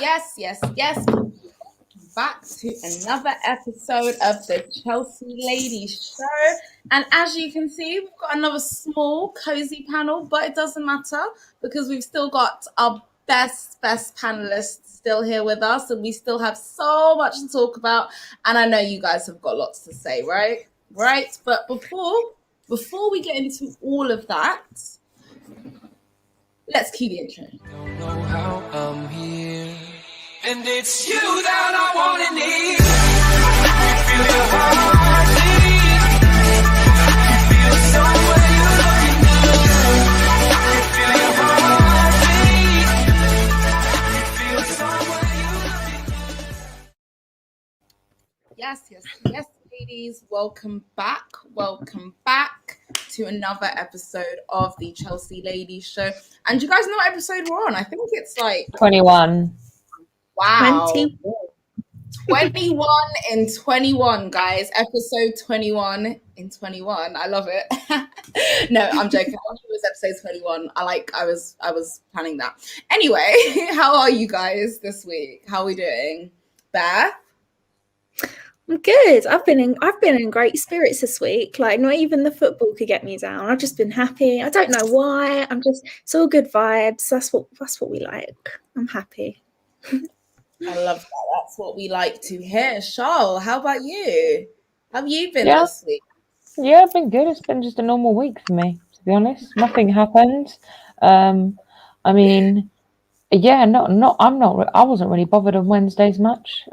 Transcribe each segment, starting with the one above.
Yes. Back to another episode of the Chelsea Ladies Show. And as you can see, we've got another small, cozy panel, but it doesn't matter because we've still got our best panelists still here with us, and we still have so much to talk about. And I know you guys have got lots to say, right? Right. But before we get into all of that, let's cue the intro. Don't know how I'm here, and it's you that I want to need. Feel your heartbeat. Feel somewhere you're looking good. Feel your heartbeat. Feel somewhere you're looking good. Yes, ladies. Welcome back to another episode of the Chelsea Ladies Show. And you guys know what episode we're on? I think it's like 21. Wow. 21 in 21, guys. Episode 21 in 21. I love it. No, I'm joking. I knew it was episode 21. I was planning that. Anyway, how are you guys this week? How are we doing? Beth? I'm good. I've been in great spirits this week. Like, not even the football could get me down. I've just been happy. I don't know why. It's all good vibes. That's what we like. I'm happy. I love that. That's what we like to hear. Charles, how about you? How have you been this week? Yeah, I've been good. It's been just a normal week for me, to be honest. Nothing happened. I mean, yeah, I wasn't really bothered on Wednesdays much.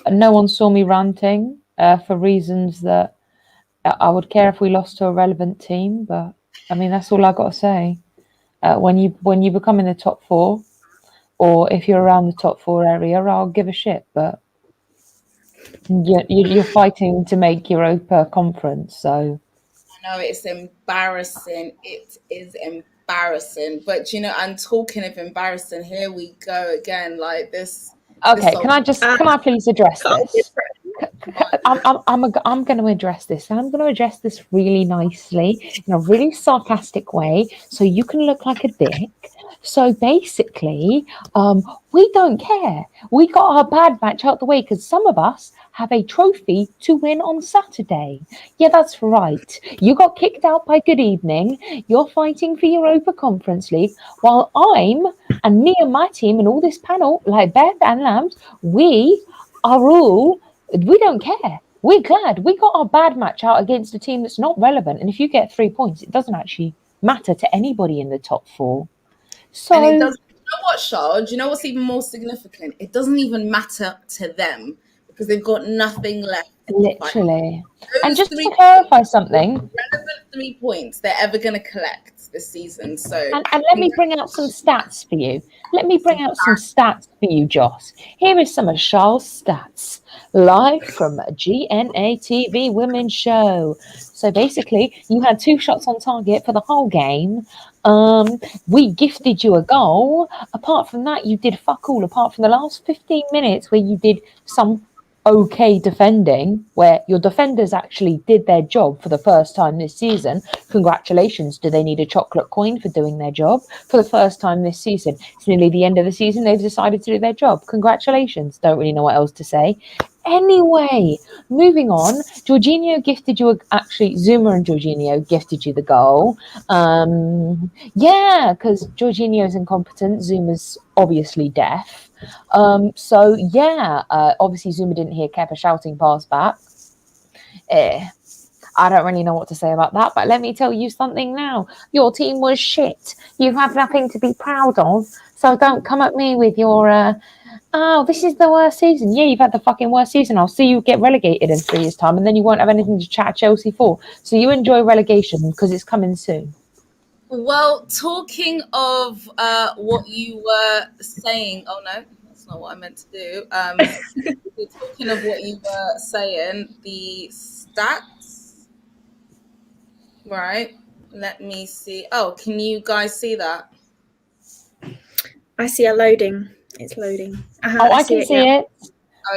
No one saw me ranting for reasons that I would care if we lost to a relevant team. But I mean, that's all I got to say. When you become in the top four, or if you're around the top four area, I'll give a shit. But you're fighting to make Europa Conference, so. I know it's embarrassing. It is embarrassing. But I'm talking of embarrassing. Here we go again, like this. Okay, can I please address this? I'm going to address this, and I'm going to address this really nicely in a really sarcastic way, so you can look like a dick. So basically, we don't care. We got our bad match out the way because some of us have a trophy to win on Saturday. Yeah, that's right. You got kicked out by Good Evening. You're fighting for Europa Conference League, while and me and my team and all this panel, like Beth and Lambs, we don't care. We're glad we got our bad match out against a team that's not relevant. And if you get 3 points, it doesn't actually matter to anybody in the top four. So, and it doesn't, you know what, Charles? Do you know what's even more significant? It doesn't even matter to them because they've got nothing left. Literally. And just to clarify something, relevant 3 points they're ever going to collect this season. So, and let me bring out some stats for you. Joss. Here is some of Charles' stats live from GNA TV Women's Show. So basically, you had 2 shots on target for the whole game. We gifted you a goal. Apart from that, you did fuck all. Apart from the last 15 minutes where you did some okay defending, where your defenders actually did their job for the first time this season. Congratulations. Do they need a chocolate coin for doing their job for the first time this season? It's nearly the end of the season. They've decided to do their job. Congratulations. Don't really know what else to say. Anyway, moving on. Jorginho gifted you Zuma and Jorginho gifted you the goal. Yeah, because Jorginho's incompetent. Zuma's obviously deaf. So yeah, obviously Zuma didn't hear Kepa shouting past back. I don't really know what to say about that, but let me tell you something now. Your team was shit. You have nothing to be proud of, so don't come at me with your this is the worst season. Yeah, you've had the fucking worst season. I'll see you get relegated in 3 years' time, and then you won't have anything to chat Chelsea for. So you enjoy relegation because it's coming soon. Well, talking of what you were saying, oh no, that's not what I meant to do. Talking of what you were saying, the stats, right? Let me see. Oh, can you guys see that? I see it loading. It's loading. I can see it.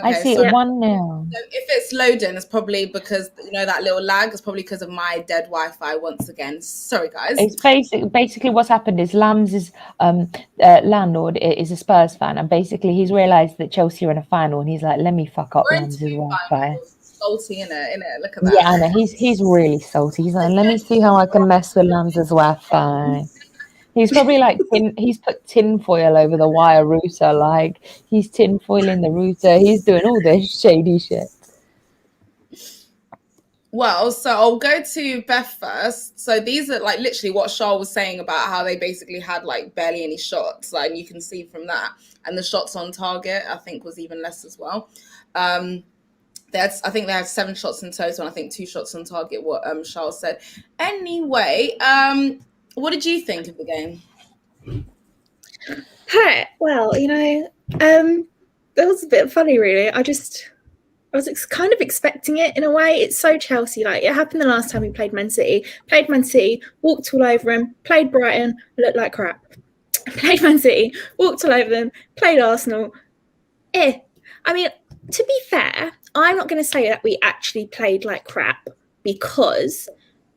I Okay, see so it 1-0. if it's loading, it's probably because that little lag is probably because of my dead Wi-Fi once again. Sorry, guys. It's basically what's happened is Lambs' landlord is a Spurs fan, and basically he's realised that Chelsea are in a final, and he's like, let me fuck up We're in Lambs' two Wi-Fi. finals. Salty, innit? Look at Yeah, I that. know, he's really salty. He's like, let me see how I can mess with Lambs' Wi-Fi. He's probably like he's put tinfoil over the wire router, like he's tinfoiling the router. He's doing all this shady shit. Well, so I'll go to Beth first. So these are like literally what Charles was saying about how they basically had like barely any shots. Like you can see from that. And the shots on target, I think, was even less as well. I think they had 7 shots in total, and I think 2 shots on target, what Charles said. Anyway, what did you think of the game? Hey, well, that was a bit funny, really. I was kind of expecting it in a way. It's so Chelsea. Like, it happened the last time we played Man City. Played Man City, walked all over them. Played Brighton, looked like crap. Played Man City, walked all over them. Played Arsenal. I mean, to be fair, I'm not going to say that we actually played like crap, because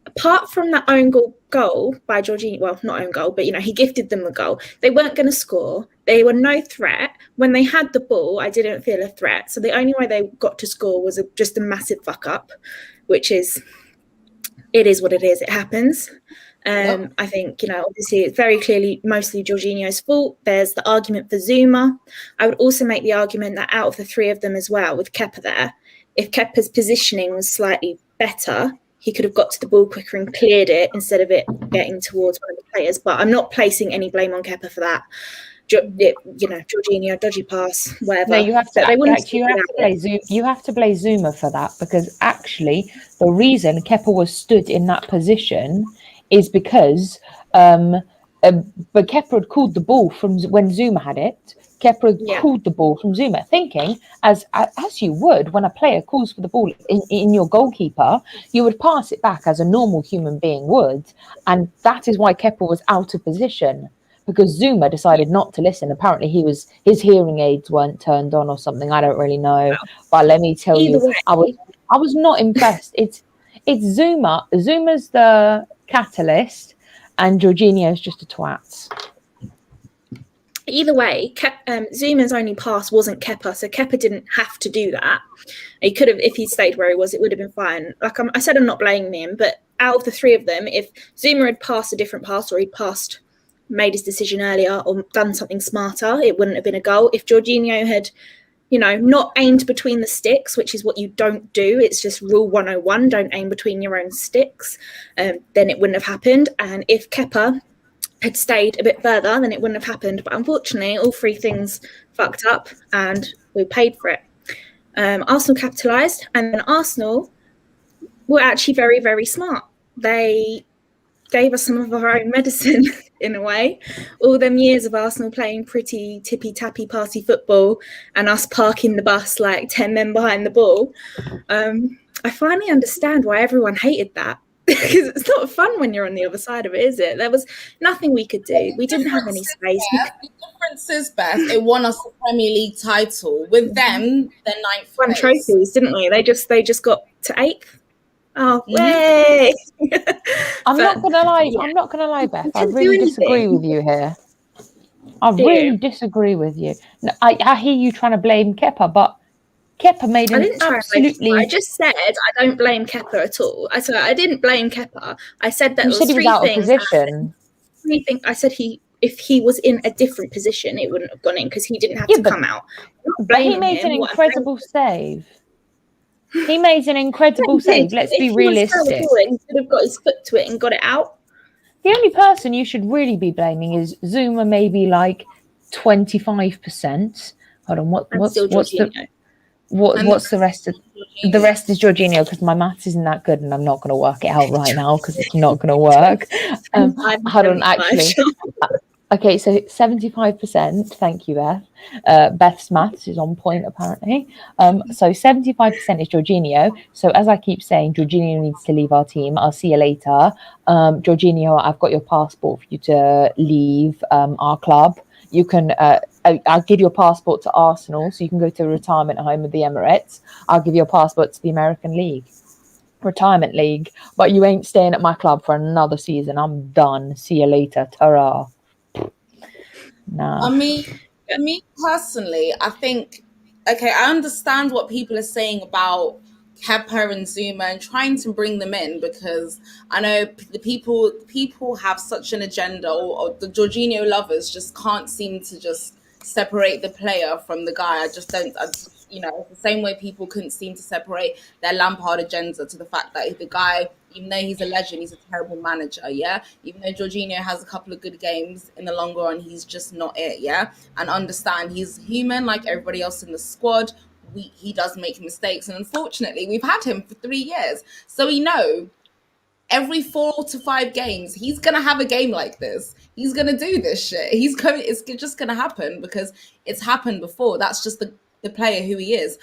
apart from that own goal by Jorginho, well, not own goal, but he gifted them the goal. They weren't going to score. They were no threat. When they had the ball, I didn't feel a threat. So the only way they got to score was just a massive fuck up, which is, it is what it is. It happens. I think, obviously it's very clearly mostly Jorginho's fault. There's the argument for Zuma. I would also make the argument that out of the 3 of them as well, with Kepa there, if Kepa's positioning was slightly better, he could have got to the ball quicker and cleared it instead of it getting towards one of the players. But I'm not placing any blame on Kepa for that. Jorginho, dodgy pass, whatever. No, you have to blame Zuma for that, because actually the reason Kepa was stood in that position is because but Kepa had called the ball from when Zuma had it. Kepa had called the ball from Zuma, thinking as you would when a player calls for the ball in your goalkeeper, you would pass it back as a normal human being would, and that is why Kepa was out of position, because Zuma decided not to listen. Apparently his hearing aids weren't turned on or something. I don't really know, but let me tell you, I was not impressed. It's Zuma. Zuma's the catalyst, and Jorginho's just a twat. Either way, Zuma's only pass wasn't Kepa, so Kepa didn't have to do that. He could have, if he stayed where he was, it would have been fine. Like I said, I'm not blaming him, but out of the 3 of them, if Zuma had passed a different pass, or he'd made his decision earlier, or done something smarter, it wouldn't have been a goal. If Jorginho had, not aimed between the sticks, which is what you don't do, it's just rule 101, don't aim between your own sticks, then it wouldn't have happened. And if Kepa had stayed a bit further, then it wouldn't have happened. But unfortunately, all 3 things fucked up, and we paid for it. Arsenal capitalised, and then Arsenal were actually very, very smart. They gave us some of our own medicine in a way. All them years of Arsenal playing pretty tippy-tappy party football and us parking the bus like 10 men behind the ball. I finally understand why everyone hated that. Because it's not fun when you're on the other side of it, is it? There was nothing we could do. We didn't have any space. The difference is, Beth, it won us the Premier League title. With them, they're 9th. Won trophies, didn't we? They just got to 8th. Oh, way! I'm not gonna lie, Beth. I really disagree with you here. I really disagree with you. No, I hear you trying to blame Kepa, but Kepa made an absolutely. I just said I don't blame Kepa at all. I said I didn't blame Kepa. I said that you said he was out of position. I said if he was in a different position, it wouldn't have gone in, because he didn't have to come out. But he made an incredible save. He made an incredible save. Let's be realistic. He could have got his foot to it and got it out. The only person you should really be blaming is Zuma, maybe like 25%. Hold on, what's the rest of the rest is Jorginho, because my maths isn't that good and I'm not going to work it out right now because it's not going to work. Hold on, actually. Okay, so 75%. Thank you, Beth. Beth's maths is on point, apparently. So 75% is Jorginho. So as I keep saying, Jorginho needs to leave our team. I'll see you later. Jorginho, I've got your passport for you to leave our club. You can I'll give you a passport to Arsenal, so you can go to a retirement home of the Emirates. I'll give you a passport to the American League, retirement league, but you ain't staying at my club for another season. I'm done. See you later. Ta-ra. Nah. I mean, me personally, I think, okay, I understand what people are saying about Kepa and Zuma and trying to bring them in, because I know the people have such an agenda, or the Jorginho lovers just can't seem to just separate the player from the guy. I just don't. It's the same way people couldn't seem to separate their Lampard agenda to the fact that the guy, even though he's a legend, he's a terrible manager, yeah? Even though Jorginho has a couple of good games, in the long run, he's just not it, yeah? And understand, he's human like everybody else in the squad. He does make mistakes. And unfortunately, we've had him for 3 years. So we know every 4 to 5 games, he's going to have a game like this. He's going to do this shit. It's just going to happen because it's happened before. That's just the player who he is.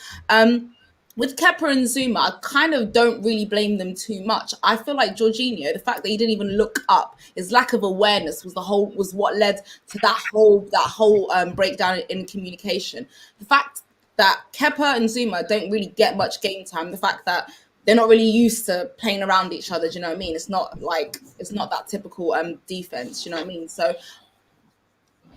With Kepa and Zuma, I kind of don't really blame them too much. I feel like Jorginho, the fact that he didn't even look up, his lack of awareness was what led to that whole breakdown in communication. The fact that Kepa and Zuma don't really get much game time, the fact that they're not really used to playing around each other, do you know what I mean? It's not that typical defense, do you know what I mean? So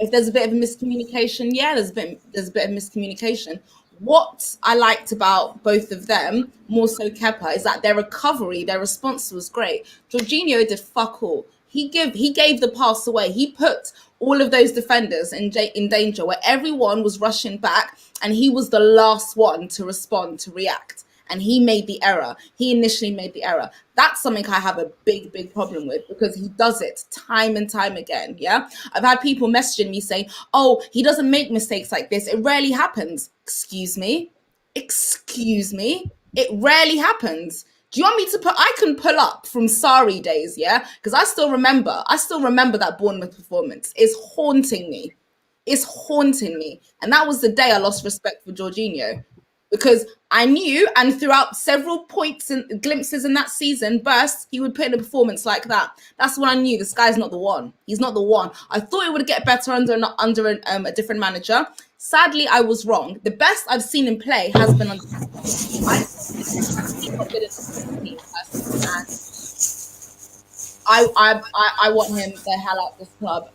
if there's a bit of a miscommunication, yeah, there's a bit of miscommunication. What I liked about both of them, more so Kepa, is that their recovery, their response was great. Jorginho did fuck all. He gave the pass away. He put all of those defenders in danger, where everyone was rushing back, and he was the last one to respond, to react. And he made the error. He initially made the error. That's something I have a big problem with, because he does it time and time again, yeah? I've had people messaging me saying, oh, he doesn't make mistakes like this. It rarely happens. Excuse me? It rarely happens. Do you want me to I can pull up from Sarri days, yeah? Because I still remember that Bournemouth performance. It's haunting me. And that was the day I lost respect for Jorginho. Because I knew, and throughout several points and glimpses in that season, bursts, he would put in a performance like that. That's when I knew this guy's not the one. He's not the one. I thought it would get better under a different manager. Sadly, I was wrong. The best I've seen him play has been under. I want him the hell out of this club.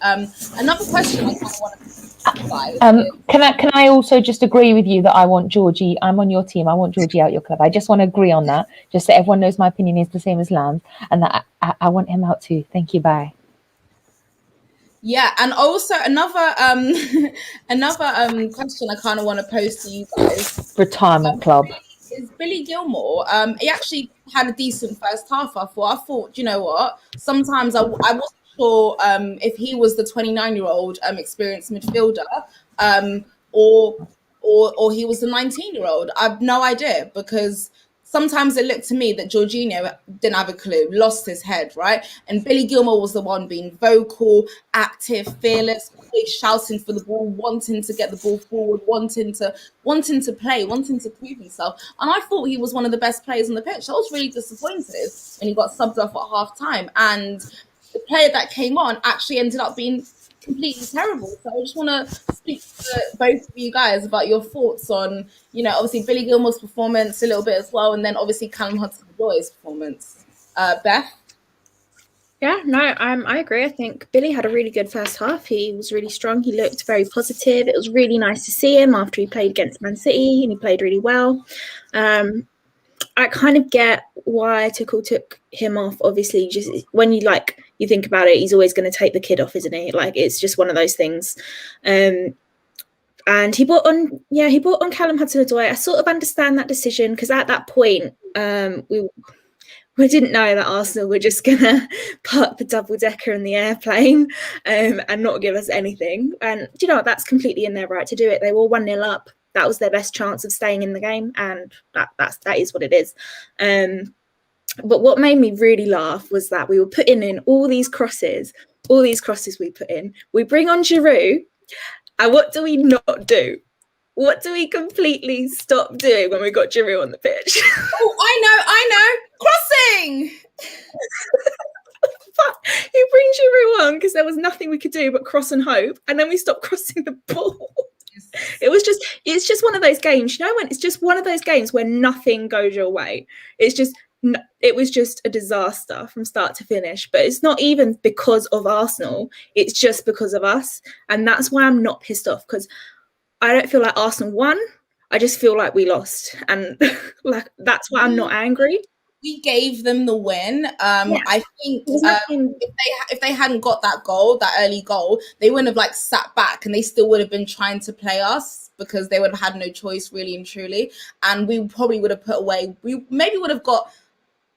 Another question I kind of want to can I also just agree with you that I want Georgie? I'm on your team. I want Georgie out your club. I just want to agree on that, just so everyone knows my opinion is the same as Lamb's, and that I want him out too. Thank you. Bye. Yeah, and also another question I kind of want to pose to you guys. Retirement club. Is Billy Gilmore? He actually had a decent first half. I thought, you know what? Sometimes I wasn't sure if he was the 29-year-old experienced midfielder, or he was the 19-year-old. I've no idea, because sometimes it looked to me that Jorginho didn't have a clue, lost his head, right? And Billy Gilmore was the one being vocal, active, fearless, always shouting for the ball, wanting to get the ball forward, wanting to play, wanting to prove himself. And I thought he was one of the best players on the pitch. I was really disappointed when he got subbed off at half time. And the player that came on actually ended up being completely terrible. So I just want to speak to both of you guys about your thoughts on, obviously Billy Gilmore's performance a little bit as well, and then obviously Callum Hudson-Odoi's performance. Beth? Yeah, no, I agree. I think Billy had a really good first half. He was really strong. He looked very positive. It was really nice to see him after he played against Man City, and he played really well. I kind of get why Tuchel took him off. Obviously, just when you think about it, he's always going to take the kid off, isn't he? Like, it's just one of those things. And he brought on Callum Hudson-Odoi. I sort of understand that decision, because at that point, we didn't know that Arsenal were just going to park the double-decker in the airplane and not give us anything. And do you know what? That's completely in their right to do it. They were 1-0 up. That was their best chance of staying in the game, and that is what it is. But what made me really laugh was that we were putting in all these crosses we put in. We bring on Giroud, and what do we not do? What do we completely stop doing when we got Giroud on the pitch? Oh, I know. Crossing! He brings Giroud on because there was nothing we could do but cross and hope, and then we stopped crossing the ball. it's just one of those games, when it's just one of those games where nothing goes your way. It was just a disaster from start to finish. But it's not even because of Arsenal, it's just because of us. And that's why I'm not pissed off, because I don't feel like Arsenal won. I just feel like we lost. And like that's why I'm not angry. We gave them the win. I think Nothing... if they hadn't got that goal, that early goal, they wouldn't have like sat back, and they still would have been trying to play us, because they would have had no choice, really and truly. And we probably would have put away. We maybe would have got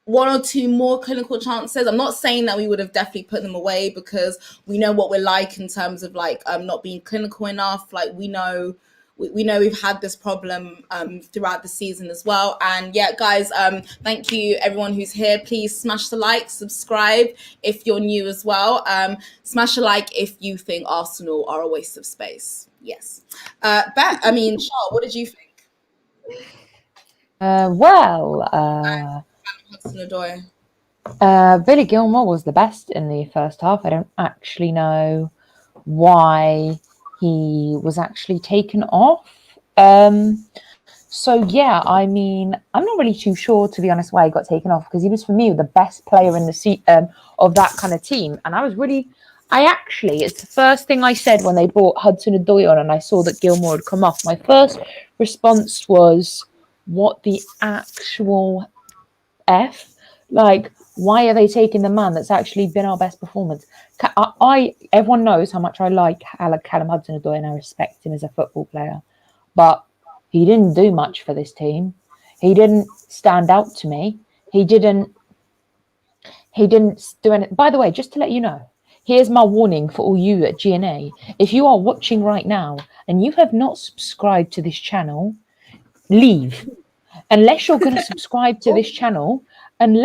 one or two more clinical chances. I'm not saying that we would have definitely put them away, because we know what we're like in terms of like not being clinical enough. Like we know we've had this problem throughout the season as well. And yeah, guys, thank you everyone who's here. Please smash the like, subscribe if you're new as well. Smash a like if you think Arsenal are a waste of space. Yes. Charlotte, what did you think? Billy Gilmore was the best in the first half. I don't actually know why he was actually taken off. So yeah, I mean, I'm not really too sure, to be honest, why he got taken off, because he was, for me, the best player in the of that kind of team. And it's the first thing I said when they brought Hudson-Odoi on and I saw that Gilmore had come off. My first response was, what the actual F? Like, why are they taking the man that's actually been our best performance? Everyone knows how much I like Callum Hudson-Odoi and I respect him as a football player, but he didn't do much for this team. He didn't stand out to me. He didn't do anything. By the way, just to let you know, here's my warning for all you at GNA. If you are watching right now and you have not subscribed to this channel, leave. Unless you're going to subscribe to this channel, and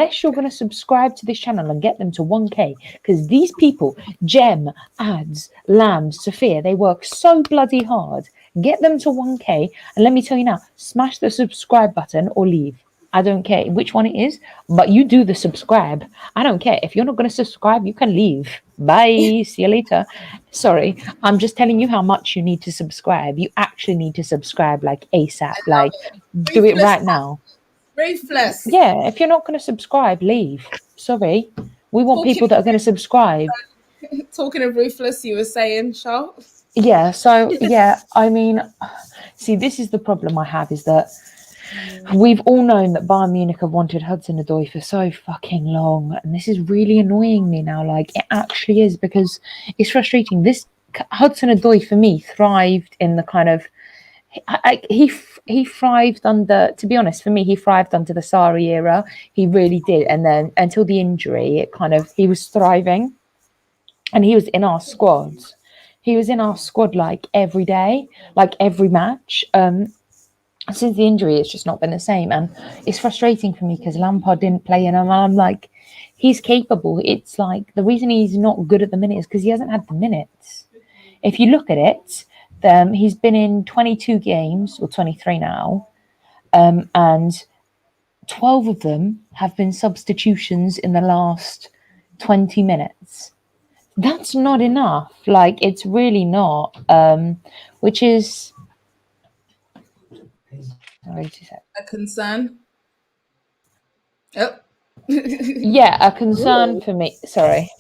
get them to 1K, because these people, Jem, Ads, Lambs, Sophia, they work so bloody hard. Get them to 1K, and let me tell you now, smash the subscribe button or leave. I don't care which one it is, but you do the subscribe. I don't care. If you're not going to subscribe, you can leave. Bye. See you later. Sorry. I'm just telling you how much you need to subscribe. You actually need to subscribe like ASAP. Like, do it right now. Ruthless. Yeah, if you're not going to subscribe, leave. Sorry. We want people that are going to subscribe. Talking of ruthless, you were saying, Charlotte? Yeah, so, yeah, I mean, see, this is the problem I have, is that we've all known that Bayern Munich have wanted Hudson-Odoi for so fucking long, and this is really annoying me now. Like, it actually is, because it's frustrating. This Hudson-Odoi, for me, thrived in the kind of... He thrived under, to be honest, for me, he thrived under the Sarri era. He really did. And then until the injury, he was thriving, and he was in our squad. He was in our squad like every day, like every match. Since the injury, it's just not been the same. And it's frustrating for me because Lampard didn't play him. And I'm like, he's capable. It's like the reason he's not good at the minute is because he hasn't had the minutes. If you look at it, he's been in 22 games, or 23 now, and 12 of them have been substitutions in the last 20 minutes. That's not enough. Like, it's really not, which is... A concern? Oh. Yeah, a concern for me. Sorry,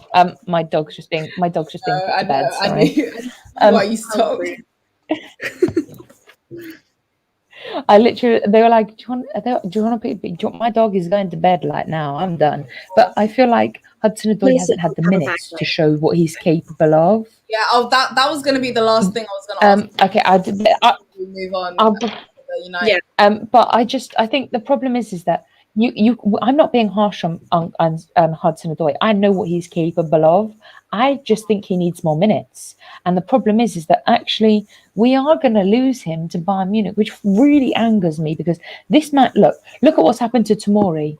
my dog's just being put to bed. Sorry. Why you stop? They were like, do you want my dog is going to bed like now? I'm done. But I feel like Hudson-Odoi hasn't had the minutes to show what he's capable of. Yeah. Oh, that was going to be the last thing I was going to ask. Okay, We'll move on. But I think the problem is that I'm not being harsh on Hudson-Odoi. I know what he's capable of. I just think he needs more minutes. And the problem is that actually we are going to lose him to Bayern Munich, which really angers me, because this man, look at what's happened to Tomori.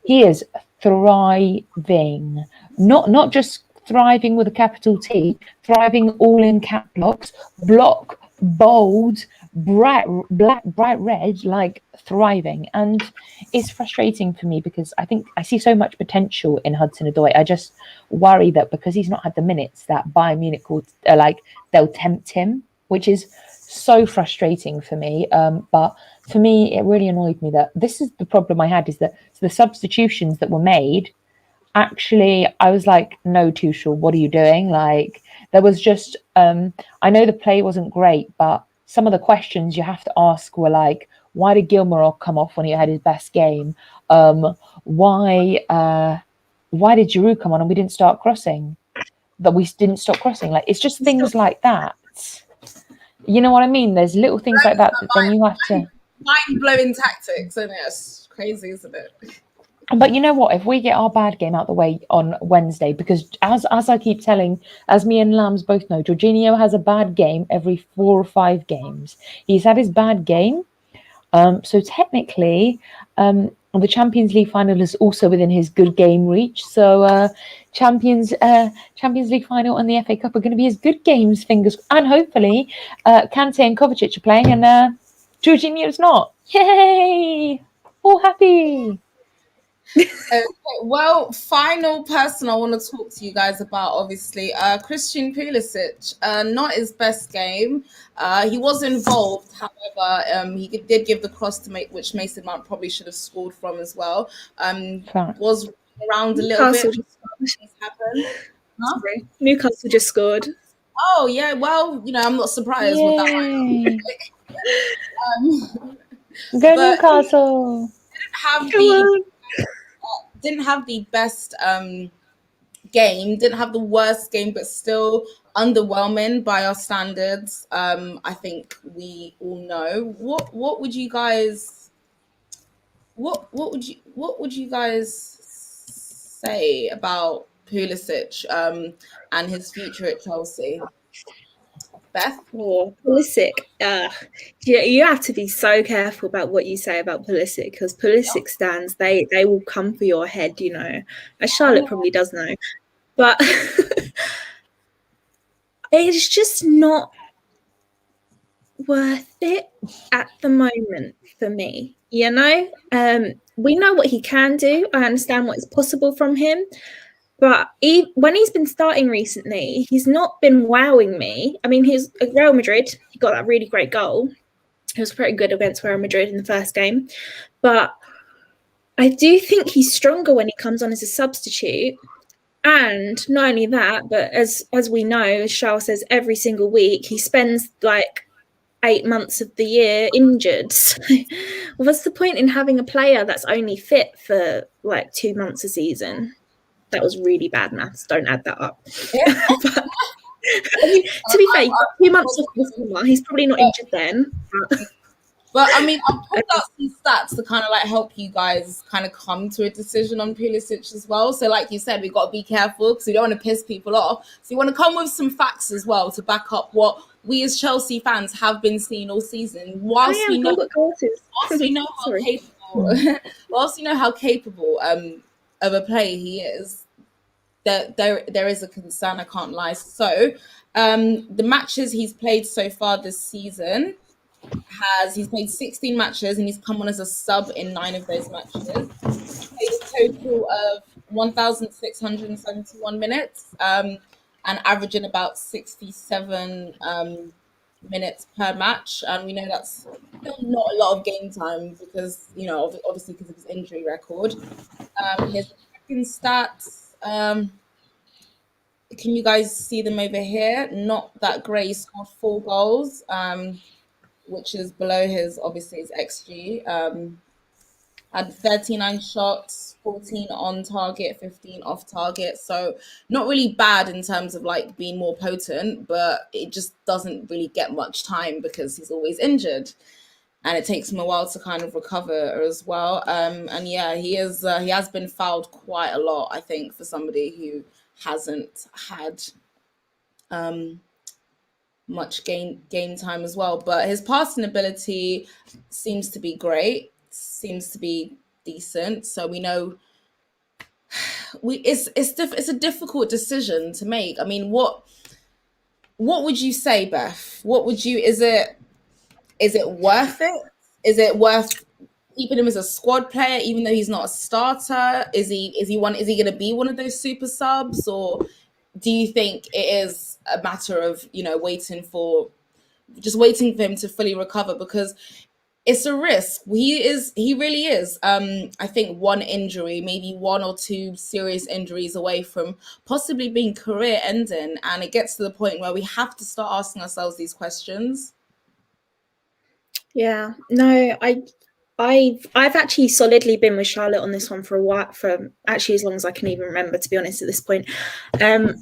He is thriving, not just thriving with a capital T, thriving all in cap locks, block, bold, bright red, like thriving. And it's frustrating for me because I think I see so much potential in Hudson-Odoi. I just worry that because he's not had the minutes, that Bayern Munich will they'll tempt him, which is so frustrating for me. But for me, it really annoyed me that this is the problem I had, is that the substitutions that were made, actually, I was like, no, Tuchel, what are you doing? Like, there was just, I know the play wasn't great, but some of the questions you have to ask were like, why did Gilmore come off when he had his best game? Why, why did Giroud come on and we didn't start crossing? That we didn't stop crossing. Like, it's just things like that. You know what I mean? There's little things like that that then you have to. Mind blowing tactics, and it's crazy, isn't it? But you know what? If we get our bad game out the way on Wednesday, because as I keep telling, as me and Lambs both know, Jorginho has a bad game every 4 or 5 games. He's had his bad game. So technically, the Champions League final is also within his good game reach. So Champions League final and the FA Cup are going to be his good games, fingers, and hopefully Kante and Kovacic are playing and Jorginho's not. Yay! All happy. Okay, well, final person I want to talk to you guys about, obviously, Christian Pulisic. Not his best game. He was involved, however, he did give the cross to make, which Mason Mount probably should have scored from as well. Was around a little bit. Happened. Huh? Sorry. Newcastle just scored. Oh yeah, well, I'm not surprised with that. Go Newcastle. Didn't have the best game, didn't have the worst game, but still underwhelming by our standards. I think we all know. What would you guys say about Pulisic and his future at Chelsea? Beth? Oh, Pulisic. You have to be so careful about what you say about Pulisic, because Pulisic stands, they will come for your head, as Charlotte probably does know. But it's just not worth it at the moment for me. We know what he can do. I understand what is possible from him. But when he's been starting recently, he's not been wowing me. I mean, he's at Real Madrid. He got that really great goal. He was pretty good against Real Madrid in the first game. But I do think he's stronger when he comes on as a substitute. And not only that, but as we know, as Charles says, every single week, he spends like 8 months of the year injured. So, what's the point in having a player that's only fit for like 2 months a season? That was really bad maths. Don't add that up. But, I mean, to be fair, 2 months off the summer, he's probably not injured then. But I mean, I've pulled out some stats to kind of like help you guys kind of come to a decision on Pulisic as well. So like you said, we've got to be careful because we don't want to piss people off. So you want to come with some facts as well to back up what we as Chelsea fans have been seeing all season. Whilst we know how capable of a player he is, there is a concern, I can't lie. So the matches he's played so far this season, he's played 16 matches and he's come on as a sub in 9 of those matches. He's played a total of 1,671 minutes and averaging about 67 minutes per match. And we know that's still not a lot of game time because, obviously because of his injury record. His attacking stats, can you guys see them over here? Not that great. He scored 4 goals, which is below his XG. Had 39 shots, 14 on target, 15 off target. So not really bad in terms of like being more potent, but it just doesn't really get much time because he's always injured. And it takes him a while to kind of recover as well. And yeah, he has been fouled quite a lot, I think, for somebody who hasn't had much game time as well. But his passing ability seems to be great, seems to be decent. So we know it's a difficult decision to make. I mean, what would you say, Beth? Is it worth it? Is it worth keeping him as a squad player, even though he's not a starter? Is he going to be one of those super subs, or do you think it is a matter of waiting for just waiting for him to fully recover, because it's a risk. He really is. I think one injury, maybe one or two serious injuries away from possibly being career ending, and it gets to the point where we have to start asking ourselves these questions. Yeah, no, I've actually solidly been with Charlotte on this one for a while, for actually as long as I can even remember, to be honest, at this point. I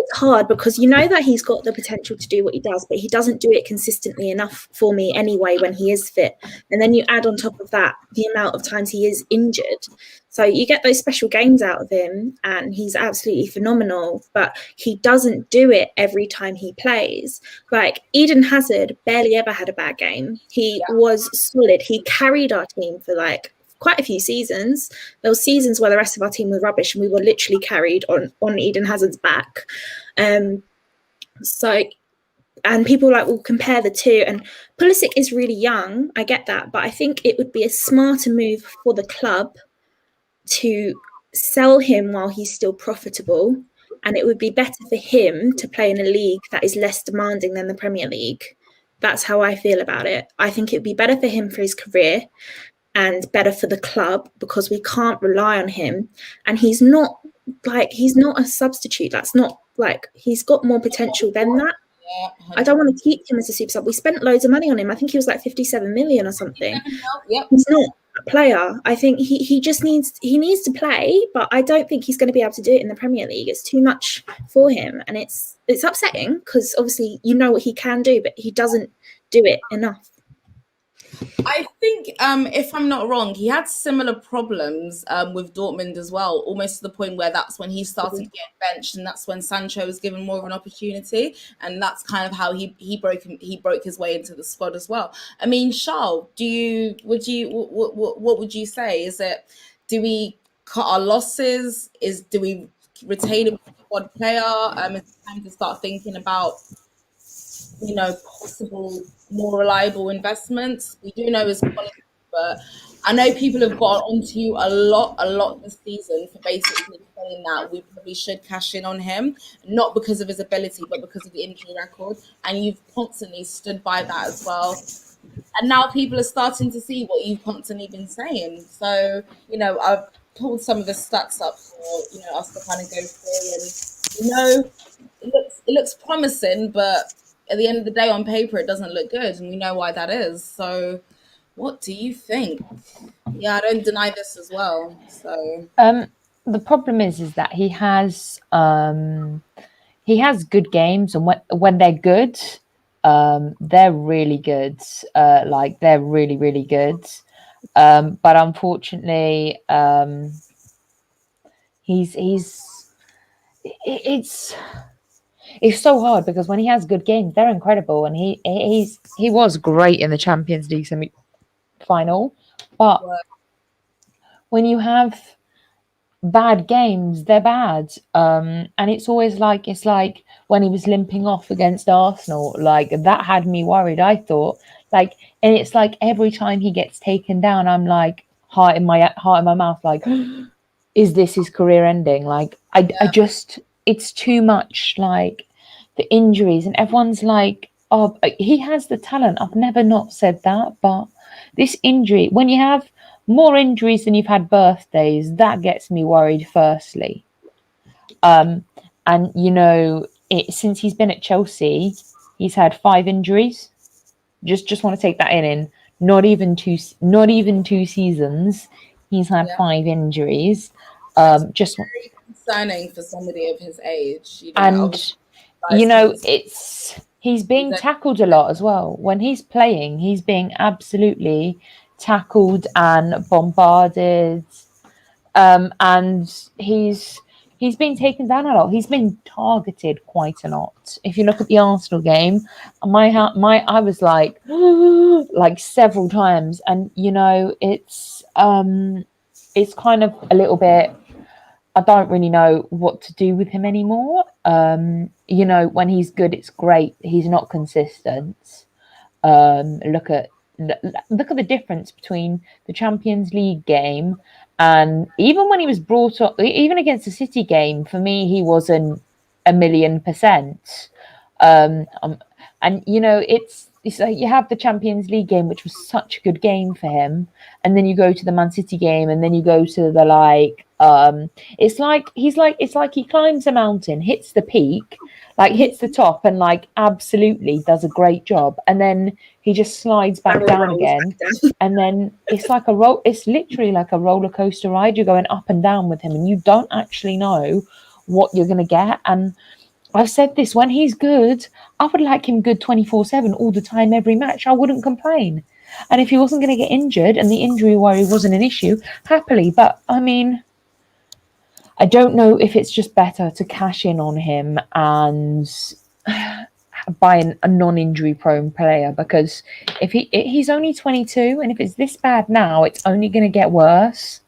It's hard because you know that he's got the potential to do what he does, but he doesn't do it consistently enough for me anyway when he is fit. And then you add on top of that the amount of times he is injured. So you get those special games out of him and he's absolutely phenomenal, but he doesn't do it every time he plays. Like Eden Hazard barely ever had a bad game. He was solid. He carried our team for like quite a few seasons. There were seasons where the rest of our team were rubbish and we were literally carried on Eden Hazard's back. So, and people like will compare the two, and Pulisic is really young, I get that, but I think it would be a smarter move for the club to sell him while he's still profitable, and it would be better for him to play in a league that is less demanding than the Premier League. That's how I feel about it. I think it would be better for him for his career and better for the club because we can't rely on him, and he's not a substitute. That's not like, he's got more potential than that. I don't want to keep him as a super sub. We spent loads of money on him. I think he was like 57 million or something. Yep. He's not a player. I think he just needs to play, but I don't think he's going to be able to do it in the Premier League. It's too much for him, and it's upsetting because obviously you know what he can do, but he doesn't do it enough. I think, if I'm not wrong, he had similar problems with Dortmund as well, almost to the point where that's when he started to get benched, and that's when Sancho was given more of an opportunity, and that's kind of how he broke his way into the squad as well. I mean, Charles, what would you say? Is it, do we cut our losses? Do we retain a squad player? It's time to start thinking about, possible more reliable investments. We do know his quality, but I know people have got onto you a lot this season for basically saying that we probably should cash in on him, not because of his ability, but because of the injury record. And you've constantly stood by that as well. And now people are starting to see what you've constantly been saying. So, I've pulled some of the stats up for, us to kind of go through, and, it looks promising, but at the end of the day, on paper, it doesn't look good, and we know why that is. So, what do you think? Yeah, I don't deny this as well. So, the problem is that he has good games, and when they're good, they're really good. They're really, really good. But unfortunately, it's so hard because when he has good games, they're incredible, and he was great in the Champions League semi-final. But when you have bad games, they're bad, and it's like when he was limping off against Arsenal, like that had me worried. I thought, and it's like every time he gets taken down, I'm like heart in my mouth, like is this his career ending? I just, it's too much, like the injuries, and everyone's like, oh, he has the talent. I've never not said that, but this injury, when you have more injuries than you've had birthdays, that gets me worried firstly. And since he's been at Chelsea, he's had 5 injuries. Just want to take that in not even two seasons, he's had 5 injuries. Just very concerning for somebody of his age. He's being tackled a lot as well. When he's playing, he's being absolutely tackled and bombarded, and he's been taken down a lot. He's been targeted quite a lot. If you look at the Arsenal game, I was like like several times, and it's kind of a little bit, I don't really know what to do with him anymore. When he's good, it's great. He's not consistent. Look at the difference between the Champions League game and even when he was brought up, even against the City game. For me, he wasn't 1,000,000%. And it's like you have the Champions League game, which was such a good game for him, and then you go to the Man City game, and then you go to the it's like he climbs a mountain, hits the peak, like hits the top, and like absolutely does a great job, and then he just slides back Barrel down rolls again. back down. And then it's literally like a roller coaster ride. You're going up and down with him, and you don't actually know what you're going to get. And I've said this, when he's good, I would like him good 24/7 all the time, every match. I wouldn't complain. And if he wasn't going to get injured and the injury worry wasn't an issue, happily. But I mean, I don't know if it's just better to cash in on him and buy a non-injury prone player, because if he's only 22, and if it's this bad now, it's only going to get worse.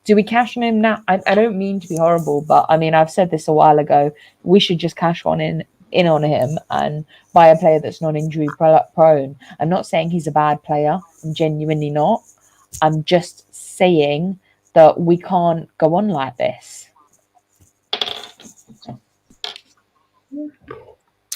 Do we cash on him now? I don't mean to be horrible, but I mean, I've said this a while ago. We should just cash in on him and buy a player that's non-injury prone. I'm not saying he's a bad player. I'm genuinely not. I'm just saying that we can't go on like this.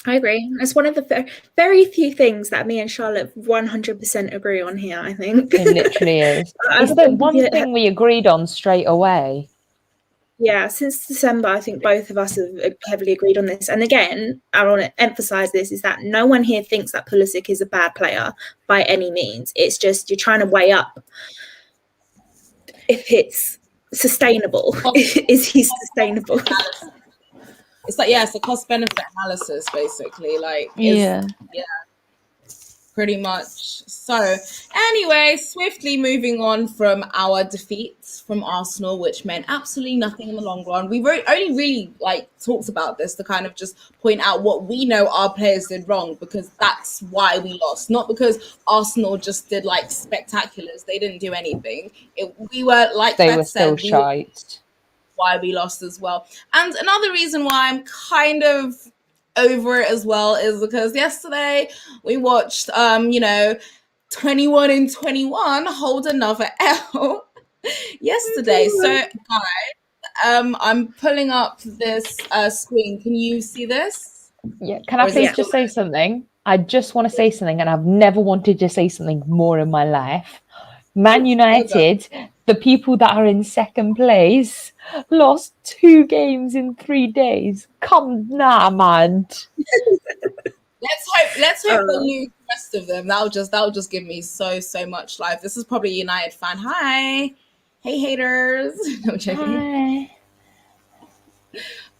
I agree. It's one of the very few things that me and Charlotte 100% agree on here, I think. It literally is. It's the one thing we agreed on straight away. Yeah, since December, I think both of us have heavily agreed on this. And again, I want to emphasize this, is that no one here thinks that Pulisic is a bad player by any means. It's just you're trying to weigh up if it's sustainable. Is he sustainable? It's like, it's a cost benefit analysis, basically. Like, yeah, pretty much. So anyway, swiftly moving on from our defeats from Arsenal, which meant absolutely nothing in the long run. We only really talked about this to kind of just point out what we know our players did wrong, because that's why we lost, not because Arsenal just did spectaculars. They didn't do anything. We were, like they Beth were still said, shite. Why we lost as well. And another reason why I'm kind of over it as well is because yesterday we watched 21 in 21 hold another L yesterday. So guys, I'm pulling up this screen. Can you see this? Yeah, can I please just say something? I just want to say something, and I've never wanted to say something more in my life. Man United, the people that are in second place, lost 2 games in 3 days. Come now, man. Let's hope they lose the rest of them. That'll just give me so much life. This is probably a United fan. Hi, hey haters. No, I'm joking.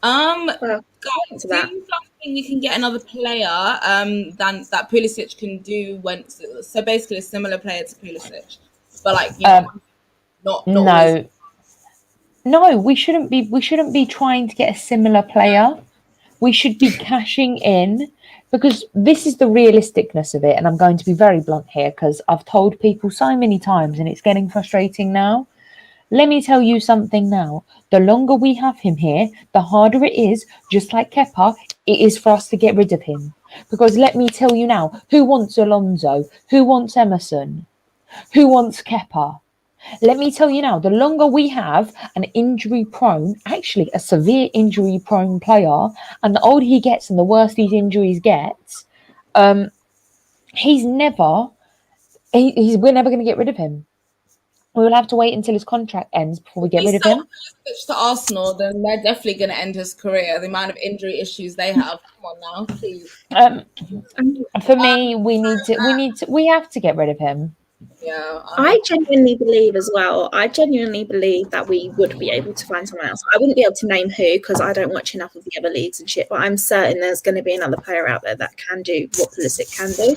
Well, guys, do you think you can get another player than that Pulisic can do so basically a similar player to Pulisic, but no, we shouldn't be trying to get a similar player. We should be cashing in, because this is the realisticness of it. And I'm going to be very blunt here, because I've told people so many times and it's getting frustrating now. Let me tell you something now. The longer we have him here, the harder it is, just like Kepa, it is for us to get rid of him. Because let me tell you now, who wants Alonso? Who wants Emerson? Who wants Kepa? Let me tell you now, the longer we have an a severe injury prone player, and the older he gets and the worse these injuries get, we're never going to get rid of him. We will have to wait until his contract ends before we get rid of him. Switch to Arsenal, then they're definitely going to end his career. The amount of injury issues they have. Come on now, please. For me, we have to get rid of him. Yeah, I genuinely believe as well. I genuinely believe that we would be able to find someone else. I wouldn't be able to name who, because I don't watch enough of the other leagues and shit. But I'm certain there's going to be another player out there that can do what Pulisic can do,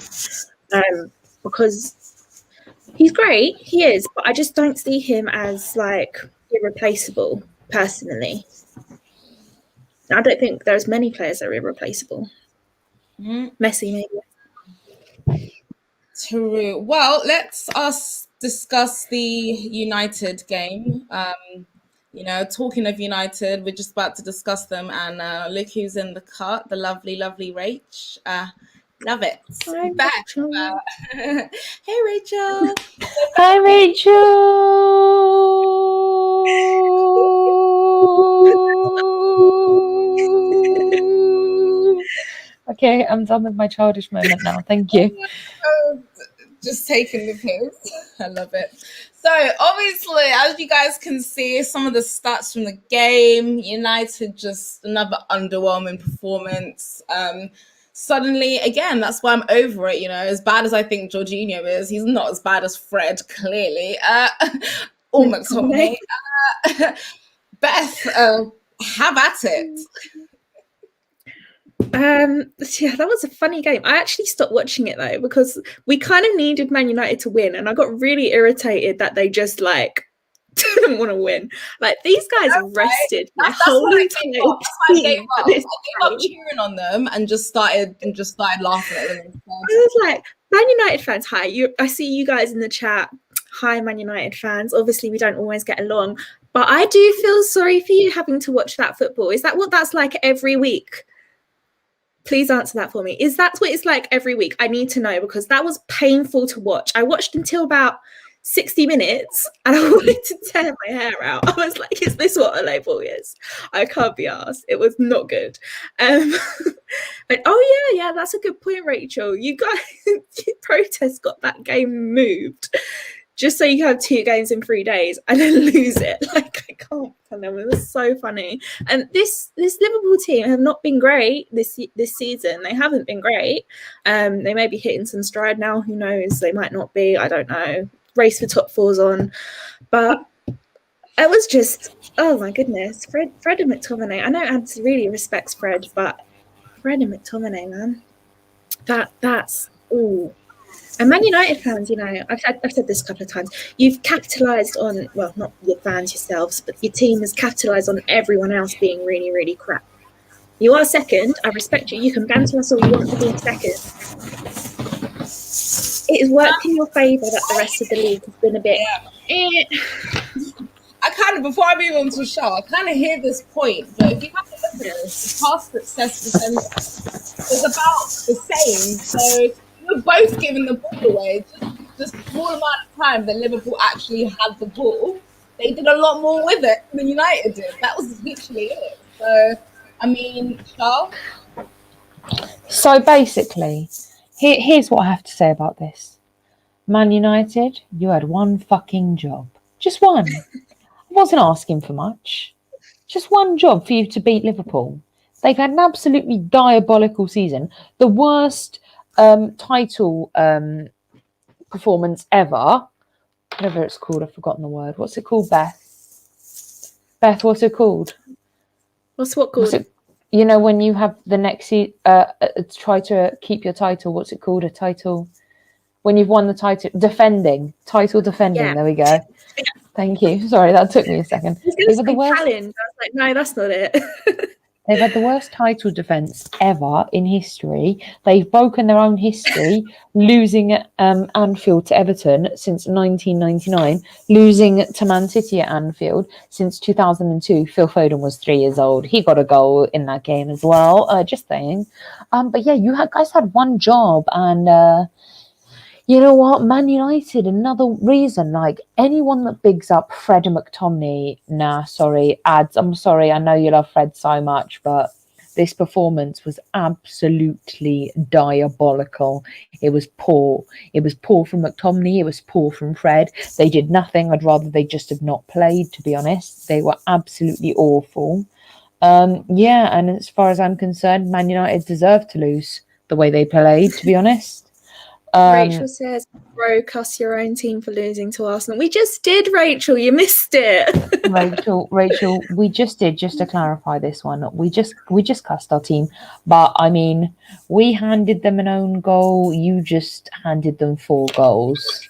because he's great. He is, but I just don't see him as irreplaceable. Personally, I don't think there's many players that are irreplaceable. Messi, maybe. True. Well, let's us discuss the United game. Talking of United, we're just about to discuss them, and look who's in the cut, the lovely Rach. Love it. Hi, Back. Hey, Rachel. Hi, Rachel. Okay, I'm done with my childish moment now. Thank you. Just taking the piss. I love it. So obviously, as you guys can see, some of the stats from the game, United just another underwhelming performance. Suddenly, again, that's why I'm over it. As bad as I think Jorginho is, he's not as bad as Fred, clearly. Or McTominay. Beth, have at it. Yeah, that was a funny game. I actually stopped watching it though because we kind of needed Man United to win, and I got really irritated that they just didn't want to win. These guys rested my whole entire team. I gave up cheering on them and just started laughing at them. I was like, Man United fans, hi. I see you guys in the chat. Hi, Man United fans. Obviously, we don't always get along, but I do feel sorry for you having to watch that football. Is that what that's like every week? Please answer that for me. Is that what it's like every week? I need to know because that was painful to watch. I watched until about 60 minutes and I wanted to tear my hair out. I was like, is this what a low ball is? I can't be asked. It was not good. But yeah, that's a good point, Rachel. You guys, protest got that game moved just so you have 2 games in 3 days and then lose it. I can't tell them. It was so funny. And this Liverpool team have not been great this season. They haven't been great. They may be hitting some stride now. Who knows? They might not be. I don't know. Race for top 4's on. But it was just, oh my goodness. Fred and McTominay. I know Ads really respects Fred, but Fred and McTominay, man. That's ooh. And Man United fans, I've said this a couple of times, you've capitalised on, well, not your fans yourselves, but your team has capitalised on everyone else being really, really crap. You are second. I respect you. You can banter us all you want for being second. It has worked in your favour that the rest of the league has been a bit... Before I move on to Shaw, I kind of hear this point, but if you have to look at this, the past success percentage is about the same. So we're both giving the ball away. Just a small amount of time that Liverpool actually had the ball, they did a lot more with it than United did. That was literally it. So, I mean, Shaw? So basically, here's what I have to say about this. Man United, you had one fucking job. Just one. I wasn't asking for much. Just one job for you to beat Liverpool. They've had an absolutely diabolical season. The worst title performance ever. Whatever it's called, I've forgotten the word. What's it called, Beth? Beth, what's it called? What's what called? When you have the next try to keep your title, what's it called? A title when you've won the title, defending. Yeah. There we go. Thank you. Sorry, that took me a second. Challenge. I was like, no, that's not it. They've had the worst title defence ever in history. They've broken their own history, losing at Anfield to Everton since 1999, losing to Man City at Anfield since 2002. Phil Foden was 3 years old. He got a goal in that game as well. Just saying. But yeah, you guys had one job, and you know what? Man United, another reason, anyone that bigs up Fred and McTominay, nah, sorry, Ads, I'm sorry, I know you love Fred so much, but this performance was absolutely diabolical. It was poor. It was poor from McTominay, it was poor from Fred. They did nothing. I'd rather they just have not played, to be honest. They were absolutely awful. Yeah, and as far as I'm concerned, Man United deserved to lose the way they played, to be honest. Rachel says, bro, cuss your own team for losing to Arsenal. We just did, Rachel. You missed it. Rachel, we just did, just to clarify this one. We just cussed our team. But, I mean, we handed them an own goal. You just handed them 4 goals.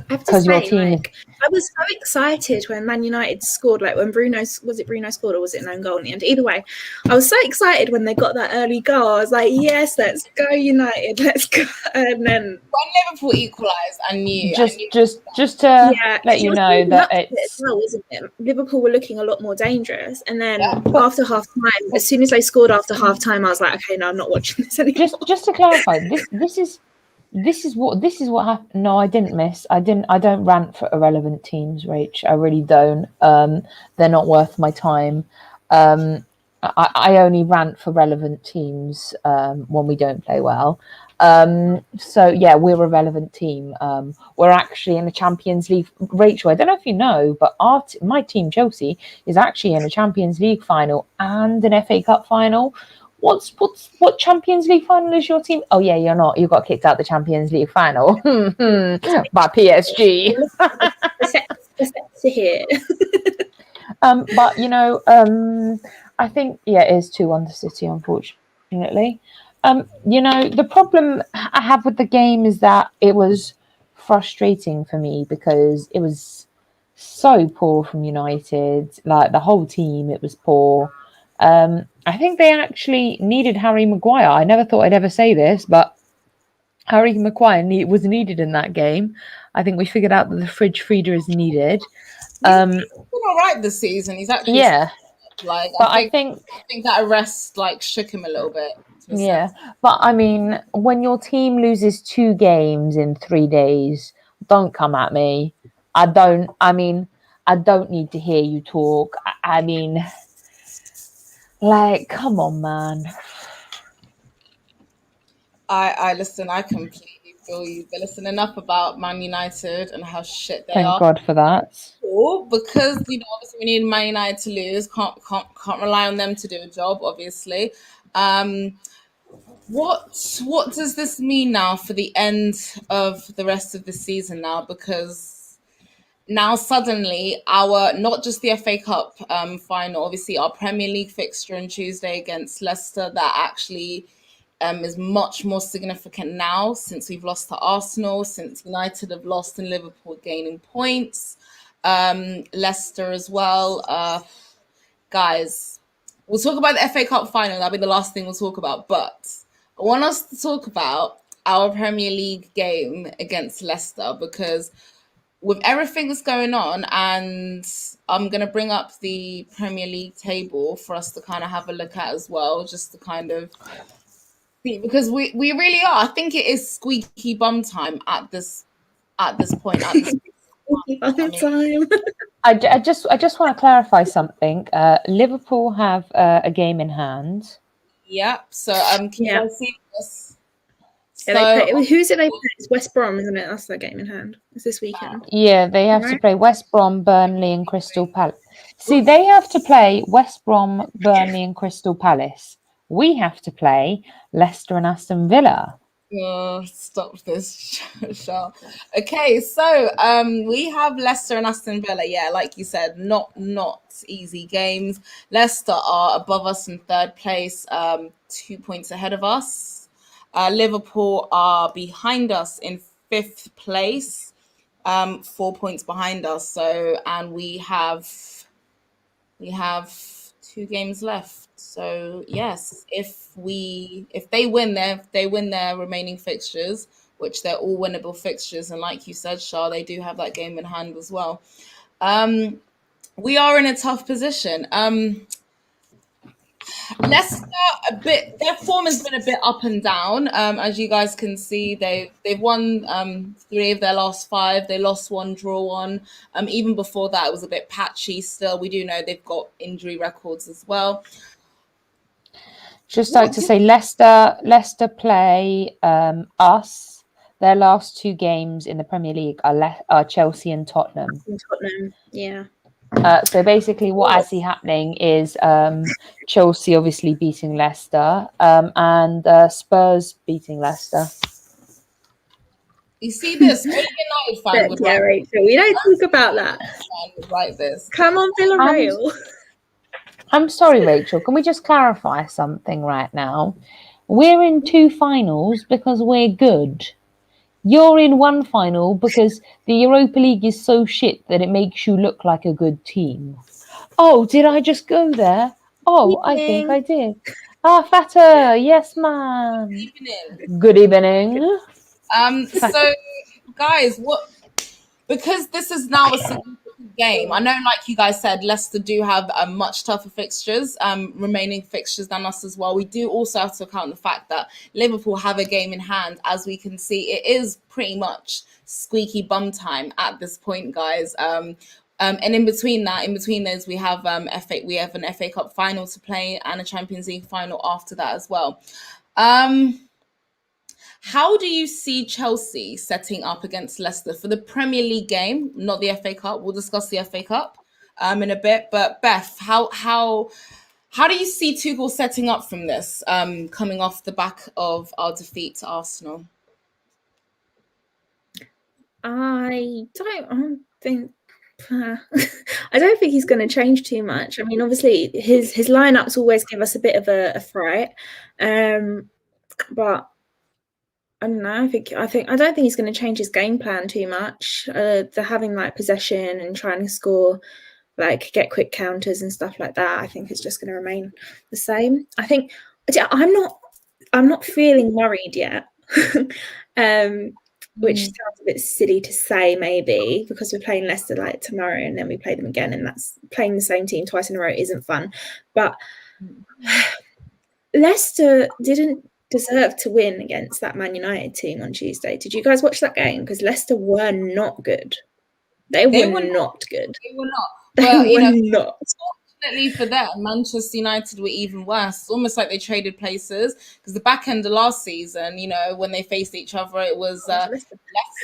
Because your team... I was so excited when Man United scored, when Bruno scored or was it an own goal in the end? Either way, I was so excited when they got that early goal. I was like, yes, let's go United, let's go. And then when Liverpool equalised, I knew. Just to let you know that it's... well, wasn't it? Liverpool were looking a lot more dangerous. And then after half time, as soon as they scored after half time, I was like, okay, no, I'm not watching this anymore. Just to clarify, this is what happened. No, I didn't miss. I don't rant for irrelevant teams, Rach. I really don't. They're not worth my time. I only rant for relevant teams when we don't play well. So yeah, we're a relevant team. We're actually in the Champions League. Rachel, I don't know if you know, but my team Chelsea is actually in a Champions League final and an FA Cup final. What Champions League final is your team? Oh yeah, you're not. You got kicked out the Champions League final by PSG. To hear. But I think it is 2-1 to City, unfortunately. The problem I have with the game is that it was frustrating for me because it was so poor from United. Like the whole team, it was poor. I think they actually needed Harry Maguire. I never thought I'd ever say this, but Harry Maguire was needed in that game. I think we figured out that the fridge feeder is needed. He's been all right this season. He's actually Yeah, like but I think that arrest like shook him a little bit. Yeah, but I mean, when your team loses 2 games in 3 days, don't come at me. I don't. I mean, I don't need to hear you talk. I mean, like, come on, man. I listen. I completely feel you. But listen, enough about Man United and how shit they Thank are. God for that. Because obviously we need Man United to lose. Can't rely on them to do a job. Obviously, what does this mean now for the end of the rest of the season now? Because now suddenly our not just the FA Cup final, obviously our Premier League fixture on Tuesday against Leicester that actually is much more significant now since we've lost to Arsenal, since United have lost and Liverpool gaining points. Leicester as well. Guys, we'll talk about the FA Cup final. That'll be the last thing we'll talk about. But I want us to talk about our Premier League game against Leicester because with everything that's going on, and I'm going to bring up the Premier League table for us to kind of have a look at as well, just to kind of see, because we really are. I think it is squeaky bum time at this point. Time. I just want to clarify something. Liverpool have a game in hand. Yep. So can you guys see this? Who's it they play? It's West Brom, isn't it? That's their game in hand. It's this weekend. Yeah, they have to play West Brom, Burnley, and Crystal Palace. See, they have to play West Brom, Burnley, and Crystal Palace. We have to play Leicester and Aston Villa. Stop this, Shah. Okay, so we have Leicester and Aston Villa. Yeah, like you said, not easy games. Leicester are above us in third place, 2 points ahead of us. Liverpool are behind us in fifth place, 4 points behind us. So, and we have 2 games left. So yes, if they win their remaining fixtures, which they're all winnable fixtures, and like you said, Shah, they do have that game in hand as well. We are in a tough position. Leicester their form has been a bit up and down. As you guys can see, they've won 3 of their last 5. They lost 1, draw 1. Even before that, it was a bit patchy. Still, we do know they've got injury records as well. Just like to say, Leicester play us. Their last 2 games in the Premier League are Chelsea and Tottenham. Yeah. So basically, what I see happening is Chelsea obviously beating Leicester and Spurs beating Leicester. You see this? United fan would yeah, Rachel. We don't talk about that. Like this. Come on, Villarreal. I'm sorry, Rachel. Can we just clarify something right now? We're in 2 finals because we're good. You're in 1 final because the Europa League is so shit that it makes you look like a good team. Oh, did I just go there? Oh, I think I did. Fatter, yes, man. Good evening. So, guys, because this is now a significant game. I know, like you guys said, Leicester do have much tougher fixtures, remaining fixtures than us as well. We do also have to account the fact that Liverpool have a game in hand. As we can see, it is pretty much squeaky bum time at this point, guys. And in between those, we have we have an FA Cup final to play and a Champions League final after that as well. How do you see Chelsea setting up against Leicester for the Premier League game, not the FA Cup? We'll discuss the FA Cup in a bit. But Beth, how do you see Tuchel setting up from this, coming off the back of our defeat to Arsenal? I don't think I don't think he's going to change too much. I mean, obviously his lineups always give us a bit of a fright, but I don't know. I don't think he's going to change his game plan too much. The having like possession and trying to score, like get quick counters and stuff like that. I think it's just going to remain the same. I think I'm not feeling worried yet. Which sounds a bit silly to say, maybe, because we're playing Leicester like tomorrow and then we play them again, and that's playing the same team twice in a row isn't fun. But Leicester didn't deserve to win against that Man United team on Tuesday. Did you guys watch that game? Because Leicester were not good. They were not good. They were not. They were not. Fortunately for them, Manchester United were even worse. It's almost like they traded places, because the back end of last season, when they faced each other, it was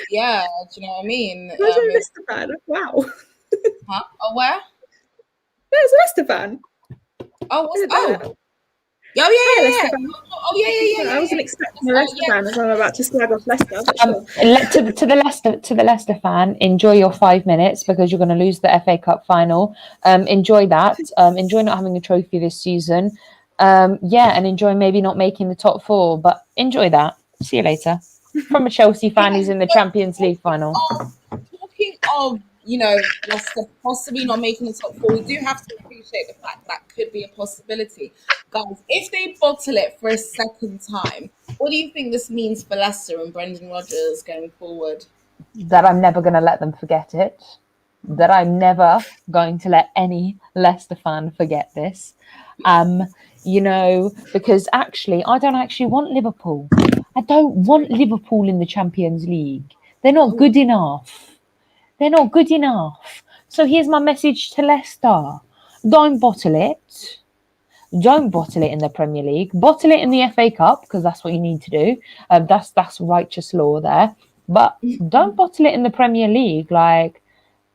yeah. Do you know what I mean? Was a Leicester fan? Wow. Huh? Oh, where? There's a Leicester fan. Oh, yeah. I wasn't expecting a Leicester fan as I'm about to slag off Leicester. To the Leicester fan, enjoy your 5 minutes, because you're going to lose the FA Cup final. Enjoy that. Enjoy not having a trophy this season. And enjoy maybe not making the top 4, but enjoy that. See you later. From a Chelsea fan who's in the Champions League final. Talking of, Leicester possibly not making the top 4, we do have to appreciate the fact that could be a possibility. Guys, if they bottle it for a second time, what do you think this means for Leicester and Brendan Rodgers going forward? That I'm never going to let them forget it. That I'm never going to let any Leicester fan forget this. Because actually, I don't actually want Liverpool. I don't want Liverpool in the Champions League. They're not good enough. They're not good enough. So here's my message to Leicester. Don't bottle it. Don't bottle it in the Premier League. Bottle it in the FA Cup, because that's what you need to do. That's righteous law there. But don't bottle it in the Premier League. Like,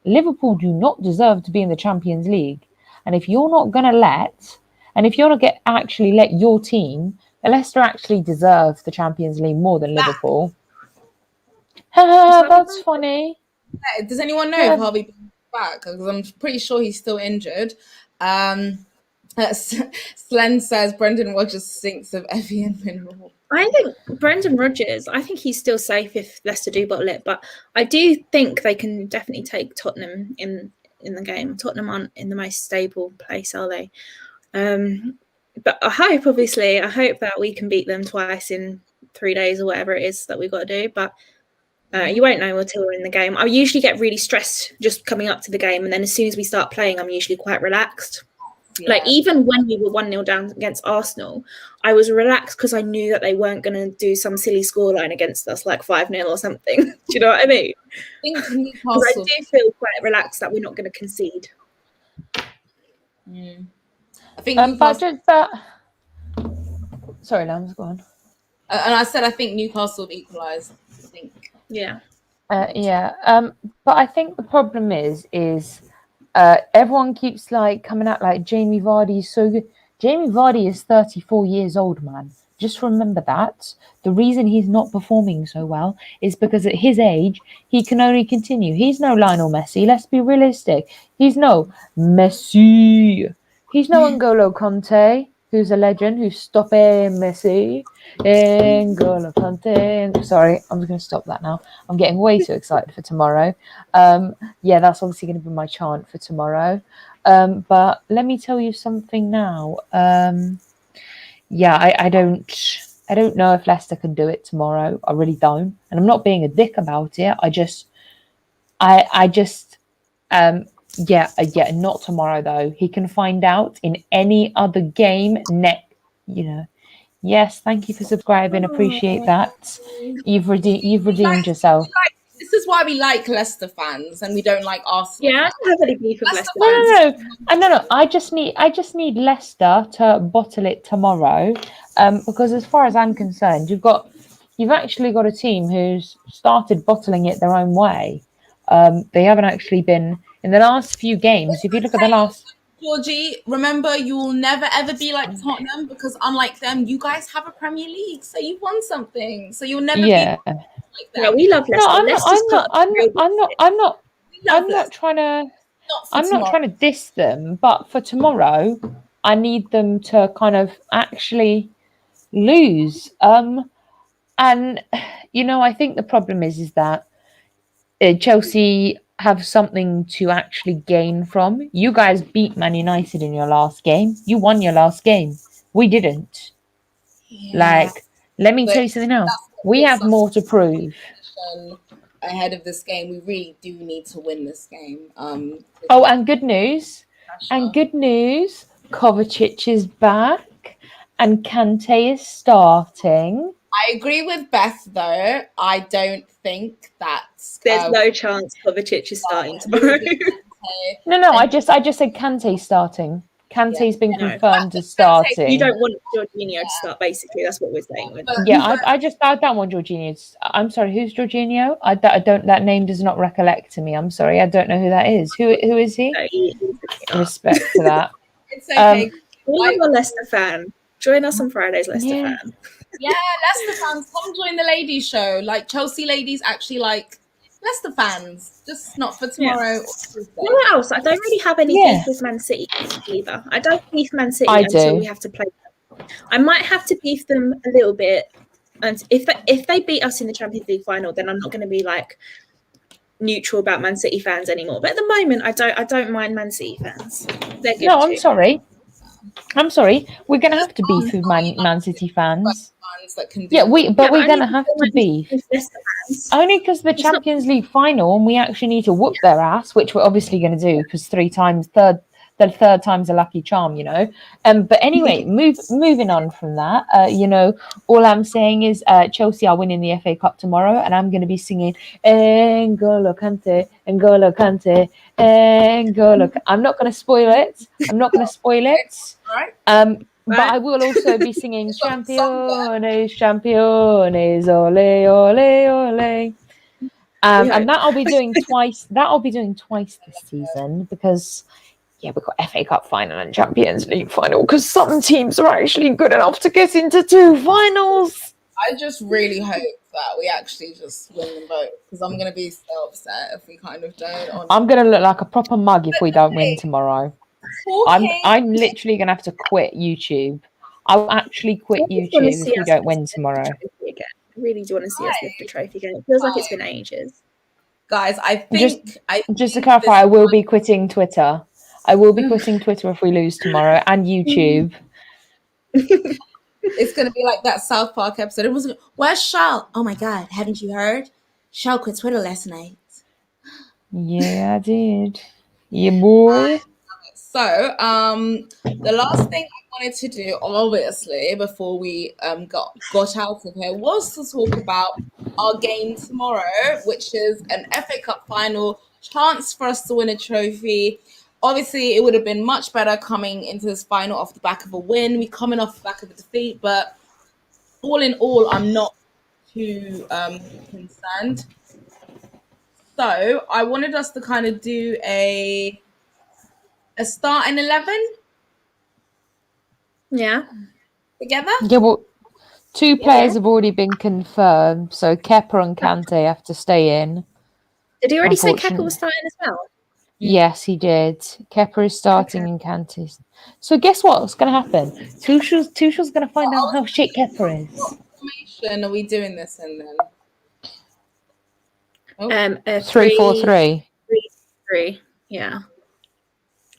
Liverpool do not deserve to be in the Champions League. And if you're not going to let your team, Leicester actually deserve the Champions League more than Liverpool. That's funny. Does anyone know if Harvey is back? Because I'm pretty sure he's still injured. Slen says Brendan Rodgers stinks of Evian mineral. I think Brendan Rodgers, he's still safe if Leicester do bottle it, but I do think they can definitely take Tottenham in the game. Tottenham aren't in the most stable place, are they? But I hope that we can beat them twice in 3 days or whatever it is that we've got to do. But you won't know until we're in the game. I usually get really stressed just coming up to the game, and then as soon as we start playing, I'm usually quite relaxed. Yeah. Like, even when we were 1-0 down against Arsenal, I was relaxed because I knew that they weren't going to do some silly scoreline against us, like 5-0 or something. Do you know what I mean? I do feel quite relaxed that we're not going to concede. I think sorry, Lambs, go on. And I said I think Newcastle have equalised. I think. Yeah. But I think the problem is everyone keeps coming out like Jamie Vardy is so good. Jamie Vardy is 34 years old, man. Just remember that. The reason he's not performing so well is because at his age, he can only continue. He's no Lionel Messi. Let's be realistic. He's no Messi. He's no N'Golo Conte, who's a legend, who's stopping Messi. N'Golo Conte. Sorry, I'm just going to stop that now. I'm getting way too excited for tomorrow. That's obviously going to be my chant for tomorrow. But let me tell you something now. I don't know if Leicester can do it tomorrow. I really don't. And I'm not being a dick about it. Not tomorrow though. He can find out in any other game Yes, thank you for subscribing. Appreciate that. You've redeemed yourself. This is why we like Leicester fans and we don't like Arsenal. Yeah, I don't have any beef with Leicester Leicester fans. No. I just need Leicester to bottle it tomorrow, because as far as I'm concerned, you've actually got a team who's started bottling it their own way. They haven't actually been in the last few games. If you look at the last, Georgie, remember, you will never ever be like Tottenham because unlike them, you guys have a Premier League, so you've won something. So you'll never be yeah. like Yeah, them. we love No, Leicester. Leicester's part of the We love I'm not Leicester. trying to. Not for I'm not tomorrow. trying to diss them, but for tomorrow, I need them to kind of actually lose. And I think the problem is that Chelsea have something to actually gain from. You guys beat Man United in your last game. You won your last game. We didn't. Yeah. Like, let me But tell you something else. that's what We puts have us more to prove. ahead of this game. We really do need to win this game. Oh, and good news. Kovacic is back, and Kante is starting. I agree with Beth though. I don't think that's There's no chance Kovacic is starting tomorrow. No. I just said Kante starting. Kante's been confirmed as starting. You don't want Jorginho to start, basically. That's what we're saying. I don't want Jorginho. I'm sorry, who's Jorginho? I don't. That name does not recollect to me. I'm sorry, I don't know who that is. Who is he? Respect to that. It's okay. I'm a Leicester fan. Join us on Fridays, Leicester fan. Yeah, Leicester fans, come join the ladies show. Like Chelsea ladies actually like Leicester fans, just not for tomorrow. What else? I don't really have any beef with Man City either. I don't beef Man City until we have to play them. I might have to beef them a little bit, and if they beat us in the Champions League final, then I'm not going to be like neutral about Man City fans anymore. But at the moment, I don't mind Man City fans. They're good. No, I'm sorry. We're gonna have to beef with Man City fans. We're gonna have to beef. Only because the Champions League final, and we actually need to whoop their ass, which we're obviously going to do because the third time's a lucky charm, But anyway, moving on from that, all I'm saying is Chelsea are winning the FA Cup tomorrow, and I'm going to be singing N'Golo Kante, N'Golo Kante, N'Golo. I'm not going to spoil it. But I will also be singing Champions, Champions, ole, ole, ole. And that I'll be doing twice. This season because we've got FA Cup final and Champions League final because some teams are actually good enough to get into two finals. I just really hope that we actually just win them both because I'm going to be so upset if we kind of don't. Honestly. I'm going to look like a proper mug if we don't win tomorrow. I'm literally going to have to quit YouTube. I'll actually quit YouTube if we don't win tomorrow. I really do want to see us lift the trophy again. It feels like it's been ages. Guys, I think... Just to clarify, I will be quitting Twitter. I will be quitting Twitter if we lose tomorrow, and YouTube. It's going to be like that South Park episode. It was, where's Charles? Oh my God, haven't you heard? Charles quit Twitter last night. Yeah, I did. Yeah, boy. So, the last thing I wanted to do, obviously, before we got out of here, was to talk about our game tomorrow, which is an FA Cup final, chance for us to win a trophy. Obviously, it would have been much better coming into this final off the back of a win. We're coming off the back of a defeat, but all in all, I'm not too concerned. So, I wanted us to kind of do a starting 11. Yeah. Together? Yeah, well, two players have already been confirmed, so Kepa and Kante have to stay in. Did he already say Kepa was starting as well? Yes, he did. Kepa is starting in Kante's. So guess what's going to happen? Tuchel's going to find out how shit Kepa is. What formation are we doing this in then? 3-4-3. 3-3. Yeah.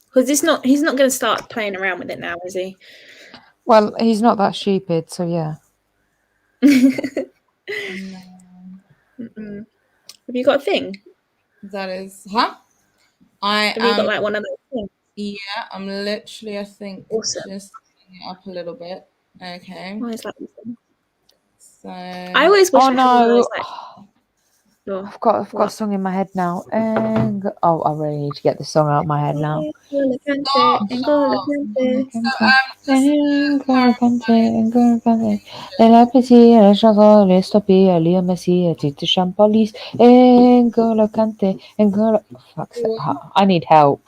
Because he's not going to start playing around with it now, is he? Well, he's not that stupid, so yeah. Have you got a thing? That is, huh? Have you got like one of those things? Yeah, I'm literally, I think, awesome. Just setting it up a little bit. Okay. Oh, it's like so I always wish I had one of those, like, Sure. I've got a What? song in my head now. And I really need to get this song out of my head now. N'Golo Kante, N'Golo Kante. E la poesia, chanson, le stoppi, Leo Messi, Tito Champolis, N'Golo Kante, N'Golo. Fuck's sake, I need help.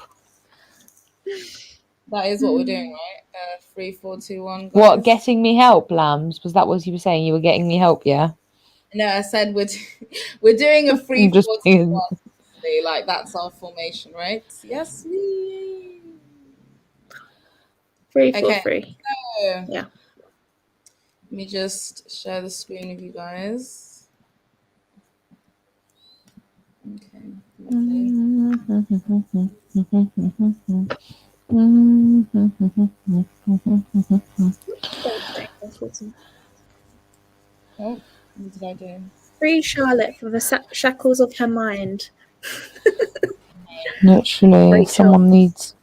That is what we're doing, right? 3, 4, 2, 1. Guys. What, getting me help, Lambs? Was that what you were saying? You were getting me help, yeah? No, I said we're doing a 3, 4, 2, 1. Like that's our formation, right? Yes, we. 3, 4, 3. So, Yeah. let me just share the screen with you guys. Okay. Oh, what did I do? Free Charlotte for the shackles of her mind. Literally, Rachel. someone needs.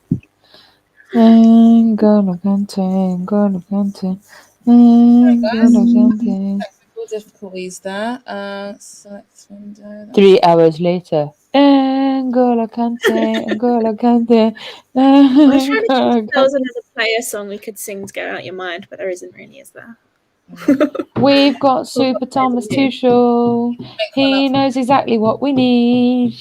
N'Golo Kante, N'Golo Kante, N'Golo Kante. Technical difficulties there. Select window. 3 hours later. N'Golo Kante, N'Golo Kante. I was trying to think if there was another player song we could sing to get out your mind, but there isn't really, is there? We've got Super Thomas Tuchel. He knows exactly what we need.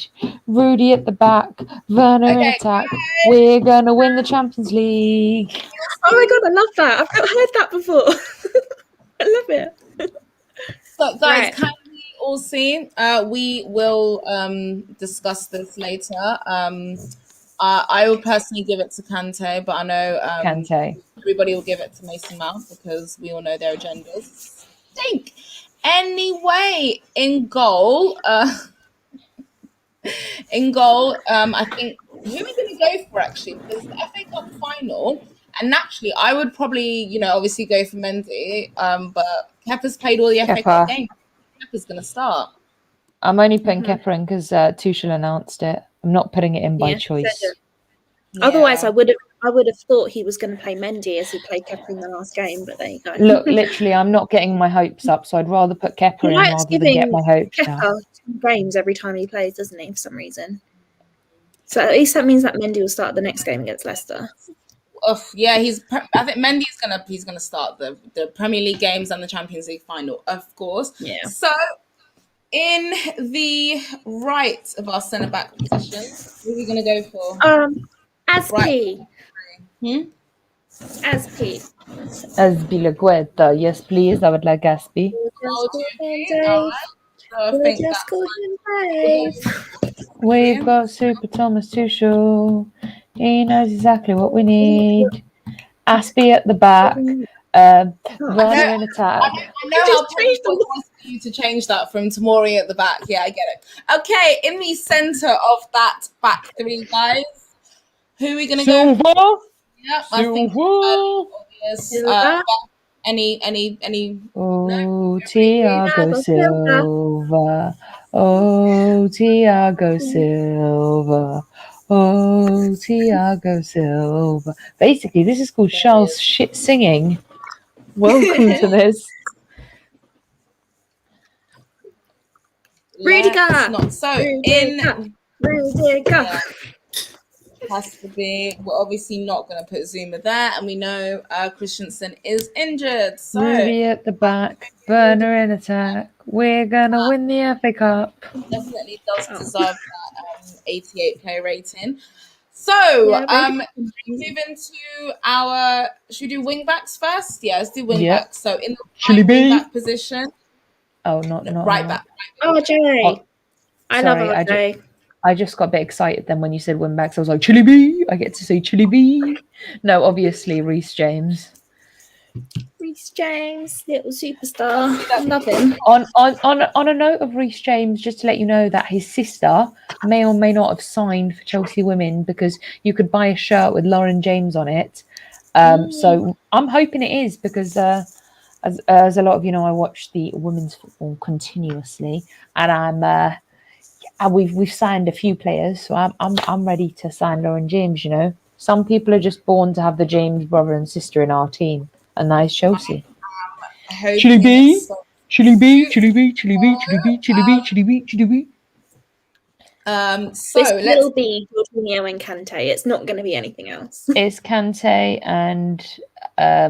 Rudy at the back, Werner in attack. We're gonna win the Champions League. Oh my god, I love that! I've not heard that before. I love it. So, guys, can we all see? We will discuss this later. I will personally give it to Kante, but I know Kante. everybody will give it to Mason Mount because we all know their agendas stink. Anyway, in goal, I think who are we going to go for actually? Because the FA Cup final, and naturally, I would probably, obviously go for Mendy. But Kepa's played all the FA Cup games. Kepa's going to start. I'm only putting Kepa in because Tuchel announced it. I'm not putting it in by choice. Yeah. Otherwise, I would have thought he was going to play Mendy as he played Kepa in the last game. But there you go. Look, literally, I'm not getting my hopes up, so I'd rather put Kepa in rather than get my hopes Kepa down. 2 games every time he plays, doesn't he? For some reason. So at least that means that Mendy will start the next game against Leicester. Yeah, I think Mendy's he's gonna start the Premier League games and the Champions League final, of course. Yeah. So in the right of our centre back position, who are we gonna go for? Aspi. Right. Aspi. Aspi Legueta. Yes, please. I would like Aspi. We've got Super Thomas Tuchel. He knows exactly what we need. Aspi at the back. Werner in attack. I know how painful it was for you to change that from Tomori at the back. Yeah, I get it. Okay, in the centre of that back 3, guys, who are we going to go for? Yeah, I think obvious. Any? Oh, Thiago Silva. Oh, Thiago Silva. Oh, Thiago Silva. Basically, this is called Charles shit singing. Welcome to this. Rudiger. Not so. Rudiger. Has to be. We're obviously not going to put Zuma there, and we know Christensen is injured. So Rudy at the back, Werner in attack. We're gonna win the FA Cup. Definitely does deserve that 88 player rating. So move into our. Should we do wing backs first? Yeah, let's do wing backs. So in the wing back position. Oh, not right back. RJ. I love RJ. I just got a bit excited then when you said wing backs. I was like, Chili B. I get to say Chili B. No, obviously Reece James. Reece James, little superstar. I love him. On a note of Reece James, just to let you know that his sister may or may not have signed for Chelsea Women because you could buy a shirt with Lauren James on it. So I'm hoping it is because as a lot of you know, I watch the women's football continuously, and we've signed a few players, so I'm ready to sign Lauren James. You know, some people are just born to have the James brother and sister in our team, and that is Chelsea. Chili B. Chili bee, chili bee, chili bee, chili bee, chili bee, chili bee, chili bee. So This let's will be Jorginho and Kante. It's not going to be anything else. It's Kante and I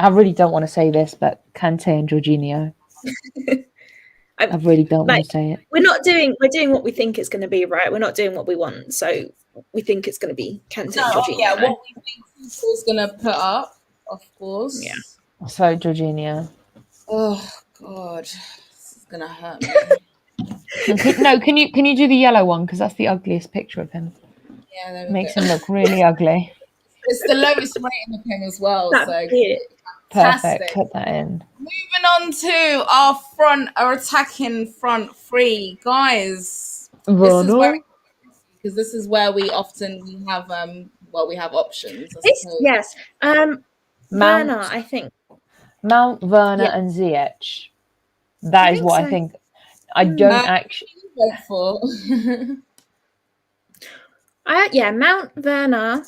really don't want to say this, but Kante and Jorginho. I really don't want to say it. We're doing what we think it's going to be, right? We're not doing what we want. So we think it's going to be Kante and Jorginho. Yeah, what we think people's going to put up, of course. Yeah. So Jorginho. Oh God, this is going to hurt me. No, can you do the yellow one, because that's the ugliest picture of him. Yeah, there we Makes go. him look really ugly. It's the lowest rating of him as well. That's so it. Perfect. Fantastic. Put that in. Moving on to our attacking front three, guys. Werner. Because this is where we often have we have options. Yes. Werner, I think. Mount, Werner, Yeah. and Ziyech. That is what I think. I don't actually vote for. Mount, Werner.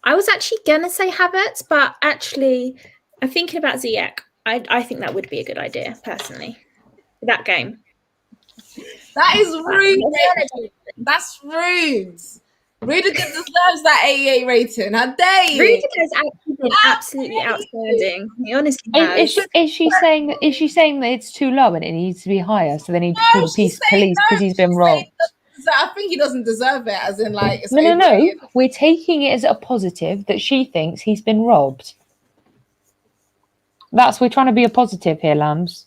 I was actually gonna say Havertz, but actually, I'm thinking about Ziyech. I think that would be a good idea, personally. That game. That is rude. That's rude. Rudiger deserves that 88 rating. How dare you? Rudiger's actually been absolutely outstanding. He honestly has. Is she saying that it's too low and it needs to be higher, so they need to call the police because he's been robbed? I think he doesn't deserve it, as in like it's no. We're taking it as a positive that she thinks he's been robbed. We're trying to be a positive here, lambs.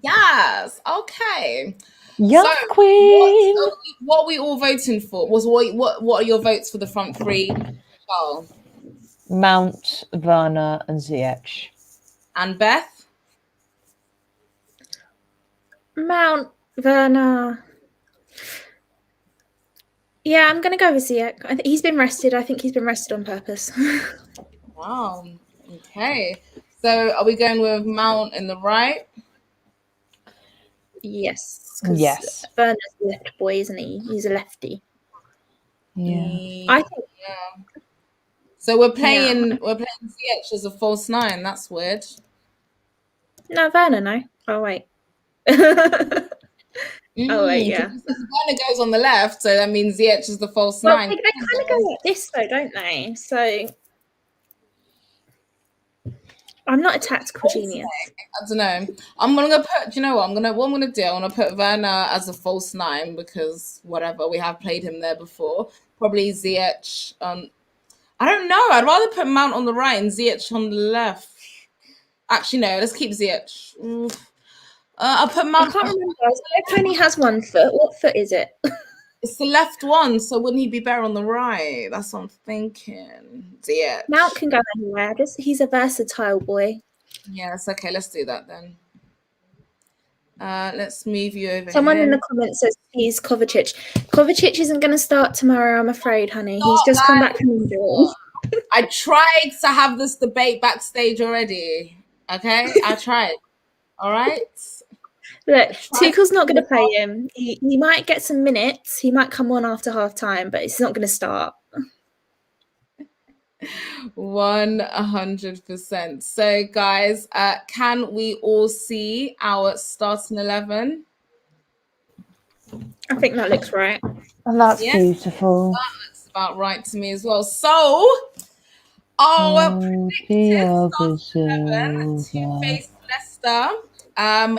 Yes. Okay. Yes, so, queen. What are we all voting for? What are your votes for the front three? Oh. Mount, Werner, and Ziyech. And Beth? Mount, Werner. Yeah, I'm going to go with Ziyech. He's been rested. I think he's been rested on purpose. Wow. Okay. So are we going with Mount in the right? Yes. Yes. Werner's a left boy, isn't he? He's a lefty. Yeah. I think. Yeah. So we're playing Ziyech as a false nine. That's weird. No, Werner, no. Oh, wait. Oh, wait, yeah. Werner goes on the left, so that means Ziyech is the false nine. They kind of go like this, though, don't they? So I'm not a tactical genius. I don't know. I'm gonna put. Do you know what? I'm gonna do. I'm gonna put Werner as a false nine because whatever, we have played him there before. Probably Ziyech. I don't know. I'd rather put Mount on the right and Ziyech on the left. Actually, no. Let's keep Ziyech. I'll put Mount. I can't remember. Ziyech only has one foot. What foot is it? It's the left one, so wouldn't he be better on the right? That's what I'm thinking. Ziyech. Mount can go anywhere. He's a versatile boy. Yes. Okay. Let's do that then. Let's move you over. Someone in the comments says he's Kovacic. Kovacic isn't going to start tomorrow, I'm afraid, honey. He's just come back from injury. I tried to have this debate backstage already. Okay, I tried. All right. Look, Tuchel's not going to play him. He might get some minutes. He might come on after half time, but it's not going to start. 100%. So, guys, can we all see our starting 11? I think that looks right. And that's beautiful. That looks about right to me as well. So, our predicted starting 11 to face Leicester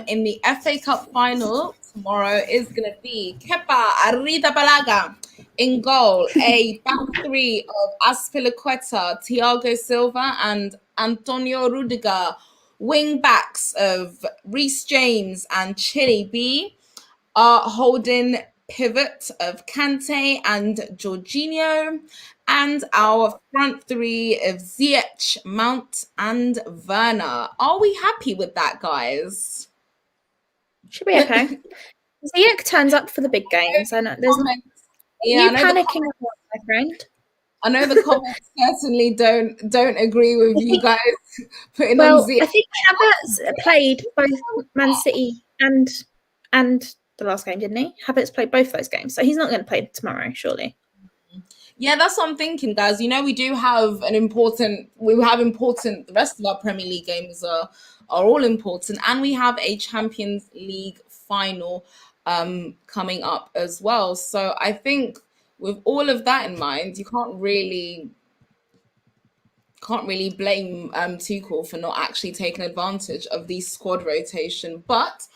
in the FA Cup final tomorrow is going to be Kepa Arrizabalaga in goal, a back three of Azpilicueta, Thiago Silva, and Antonio Rudiger. Wing backs of Reece James and Chile B. Our holding pivot of Kante and Jorginho. And our front three of Ziyech, Mount, and Werner. Are we happy with that, guys? Should be okay. Ziyech turns up for the big games. I know there's you panicking, my friend. I know the comments certainly don't agree with you guys putting on Ziyech. I think Havertz played both Man City and the last game, didn't he? Havertz played both those games, so he's not going to play tomorrow, surely. Yeah, that's what I'm thinking, guys. You know, we do have the rest of our Premier League games are all important, and we have a Champions League final coming up as well. So I think with all of that in mind, you can't really blame Tuchel for not actually taking advantage of the squad rotation, but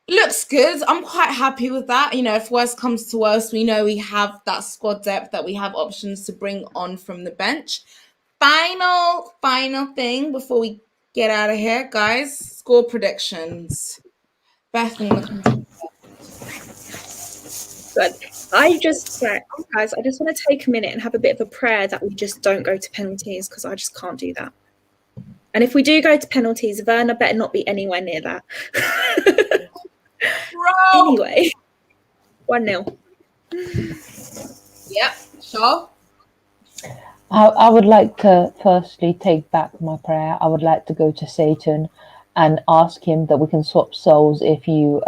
looks good. I'm quite happy with that. You know, if worst comes to worst, we know we have that squad depth, that we have options to bring on from the bench. Final thing before we get out of here, guys. Score predictions. Beth in the comments. But guys, I just want to take a minute and have a bit of a prayer that we just don't go to penalties, because I just can't do that. And if we do go to penalties, Werner better not be anywhere near that. Anyway, 1-0. Yep, sure. I would like to firstly take back my prayer. I would like to go to Satan and ask him that we can swap souls if you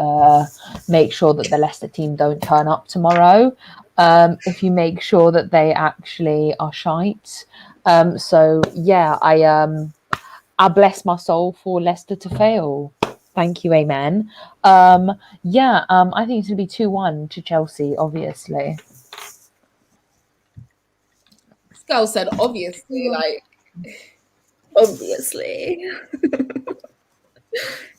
make sure that the Leicester team don't turn up tomorrow. If you make sure that they actually are shite. So yeah, I bless my soul for Leicester to fail. Thank you, amen. I think it's gonna be 2-1 to Chelsea, obviously. This girl said obviously, like Obviously.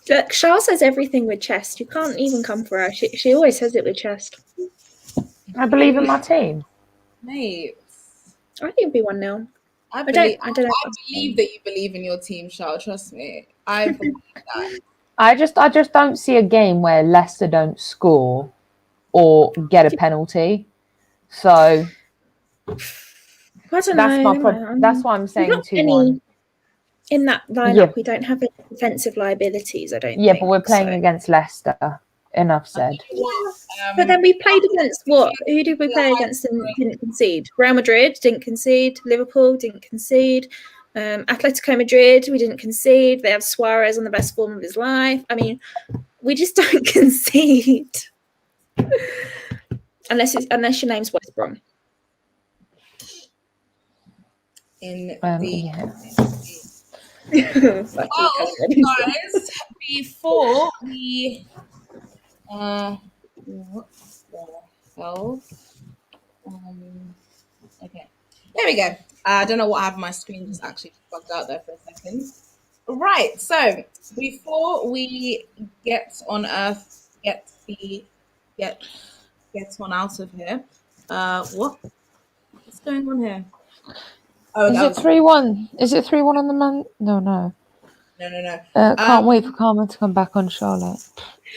Look, Charles says everything with chest. You can't even come for her. She always says it with chest. I believe in my team. mate. I think it'd be 1-0. I don't believe know. that you believe in your team, Charles. Trust me. I believe that. I just don't see a game where Leicester don't score or get a penalty. So I don't know. that's why I'm saying 2-1. In that lineup, Yeah. we don't have any defensive liabilities, I don't Yeah, think. but we're playing against Leicester. Enough said. But then we played against what? Who did we play against and didn't concede? Real Madrid didn't concede. Liverpool didn't concede. Atletico Madrid, we didn't concede. They have Suarez on the best form of his life. I mean, we just don't concede. Unless your name's West Brom. Well, guys, before we what the hell? Okay, there we go. I don't know what happened. My screen just actually bugged out there for a second. Right. So before we get on on out of here. What's going on here? Oh, is it 3-1? Is it 3-1 on the man? No. No. Can't wait for Carmen to come back on Charlotte.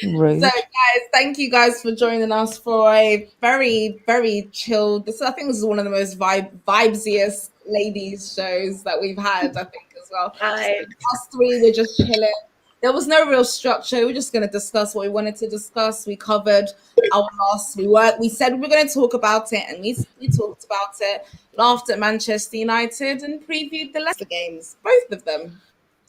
Rude. So, guys, thank you guys for joining us for a very, very chilled. I think this is one of the most vibesiest ladies shows that we've had. I think as well. Us three were just chilling. There was no real structure. We're just going to discuss what we wanted to discuss. We covered our loss. We said we were going to talk about it, and we talked about it. Laughed at Manchester United and previewed the Leicester games, both of them,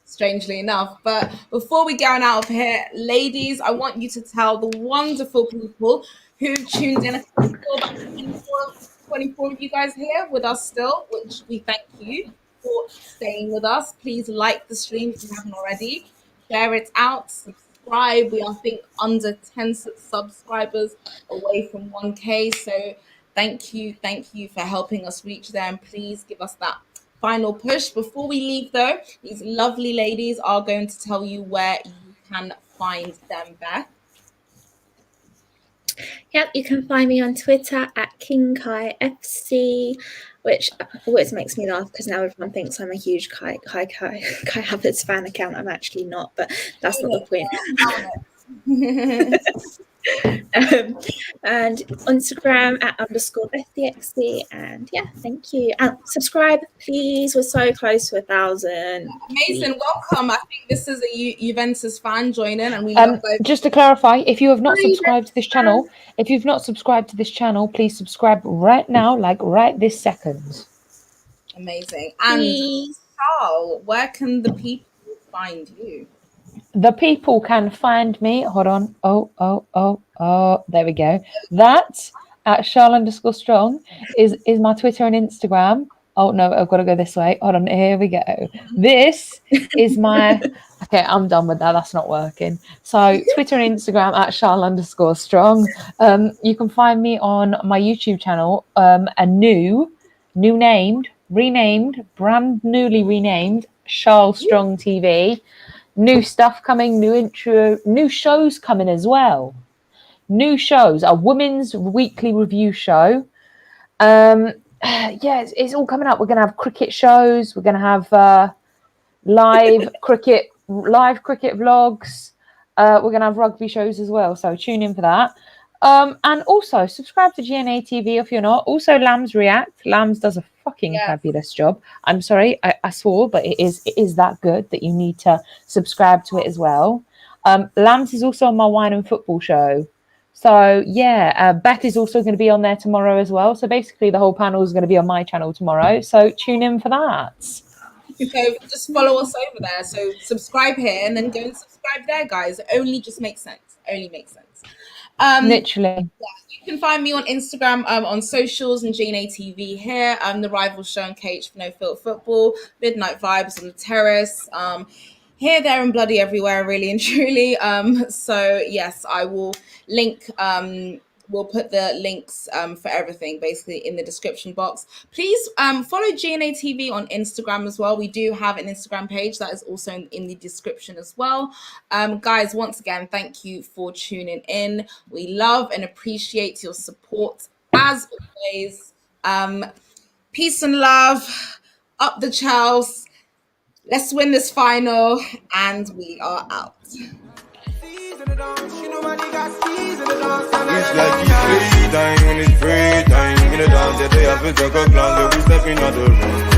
strangely enough. But before we go out of here, ladies, I want you to tell the wonderful people who tuned in. 24 of you guys here with us still, which we thank you for staying with us. Please like the stream if you haven't already. Share it out, subscribe. We are, I think, under 10 subscribers away from 1K. So thank you for helping us reach there. And please give us that final push. Before we leave, though, these lovely ladies are going to tell you where you can find them, Beth. Yep, you can find me on Twitter at KingKaiFC, which always makes me laugh because now everyone thinks I'm a huge Kai Havertz fan account. I'm actually not, but that's not the point. And Instagram at _FDXC. And yeah, thank you. And subscribe, please. We're so close to 1,000. Amazing. Welcome. I think this is a Juventus fan joining, and we love both. Just to clarify, if you have not subscribed to this channel, please subscribe right now, like right this second. Amazing. And Carl, where can the people find you? The people can find me. Hold on. Oh, there we go. That at Charl_strong is my Twitter and Instagram. Oh no, I've got to go this way. Hold on, here we go. This is my okay, I'm done with that. That's not working. So Twitter and Instagram at Charl_strong. You can find me on my YouTube channel, brand newly renamed Charl Strong TV. New stuff coming, new intro, new shows coming as well. New shows, a women's weekly review show. Yeah, it's all coming up. We're gonna have cricket shows. We're gonna have live cricket vlogs. We're gonna have rugby shows as well. So tune in for that. And also subscribe to GNA TV if you're not. Also, Lambs React. Lambs does a fucking fabulous job. I'm sorry, I swore, but it is that good that you need to subscribe to it as well. Lambs is also on my wine and football show. So yeah, Beth is also going to be on there tomorrow as well. So basically, the whole panel is going to be on my channel tomorrow. So tune in for that. So just follow us over there. So subscribe here and then go and subscribe there, guys. It only just makes sense. Only makes sense. Literally. You can find me on Instagram, on socials, and GNA TV here. The Rival Show and KH for No Filter Football, Midnight Vibes on the Terrace. Here, there, and bloody everywhere, really and truly. So yes, I will link. We'll put the links for everything basically in the description box. Please follow GNA TV on Instagram as well. We do have an Instagram page that is also in the description as well. Guys, once again, thank you for tuning in. We love and appreciate your support as always. Peace and love. Up the Chels. Let's win this final, and we are out. It's like it's free time when it's free time. In the dance, they have to take a glance, they be stepping out the room.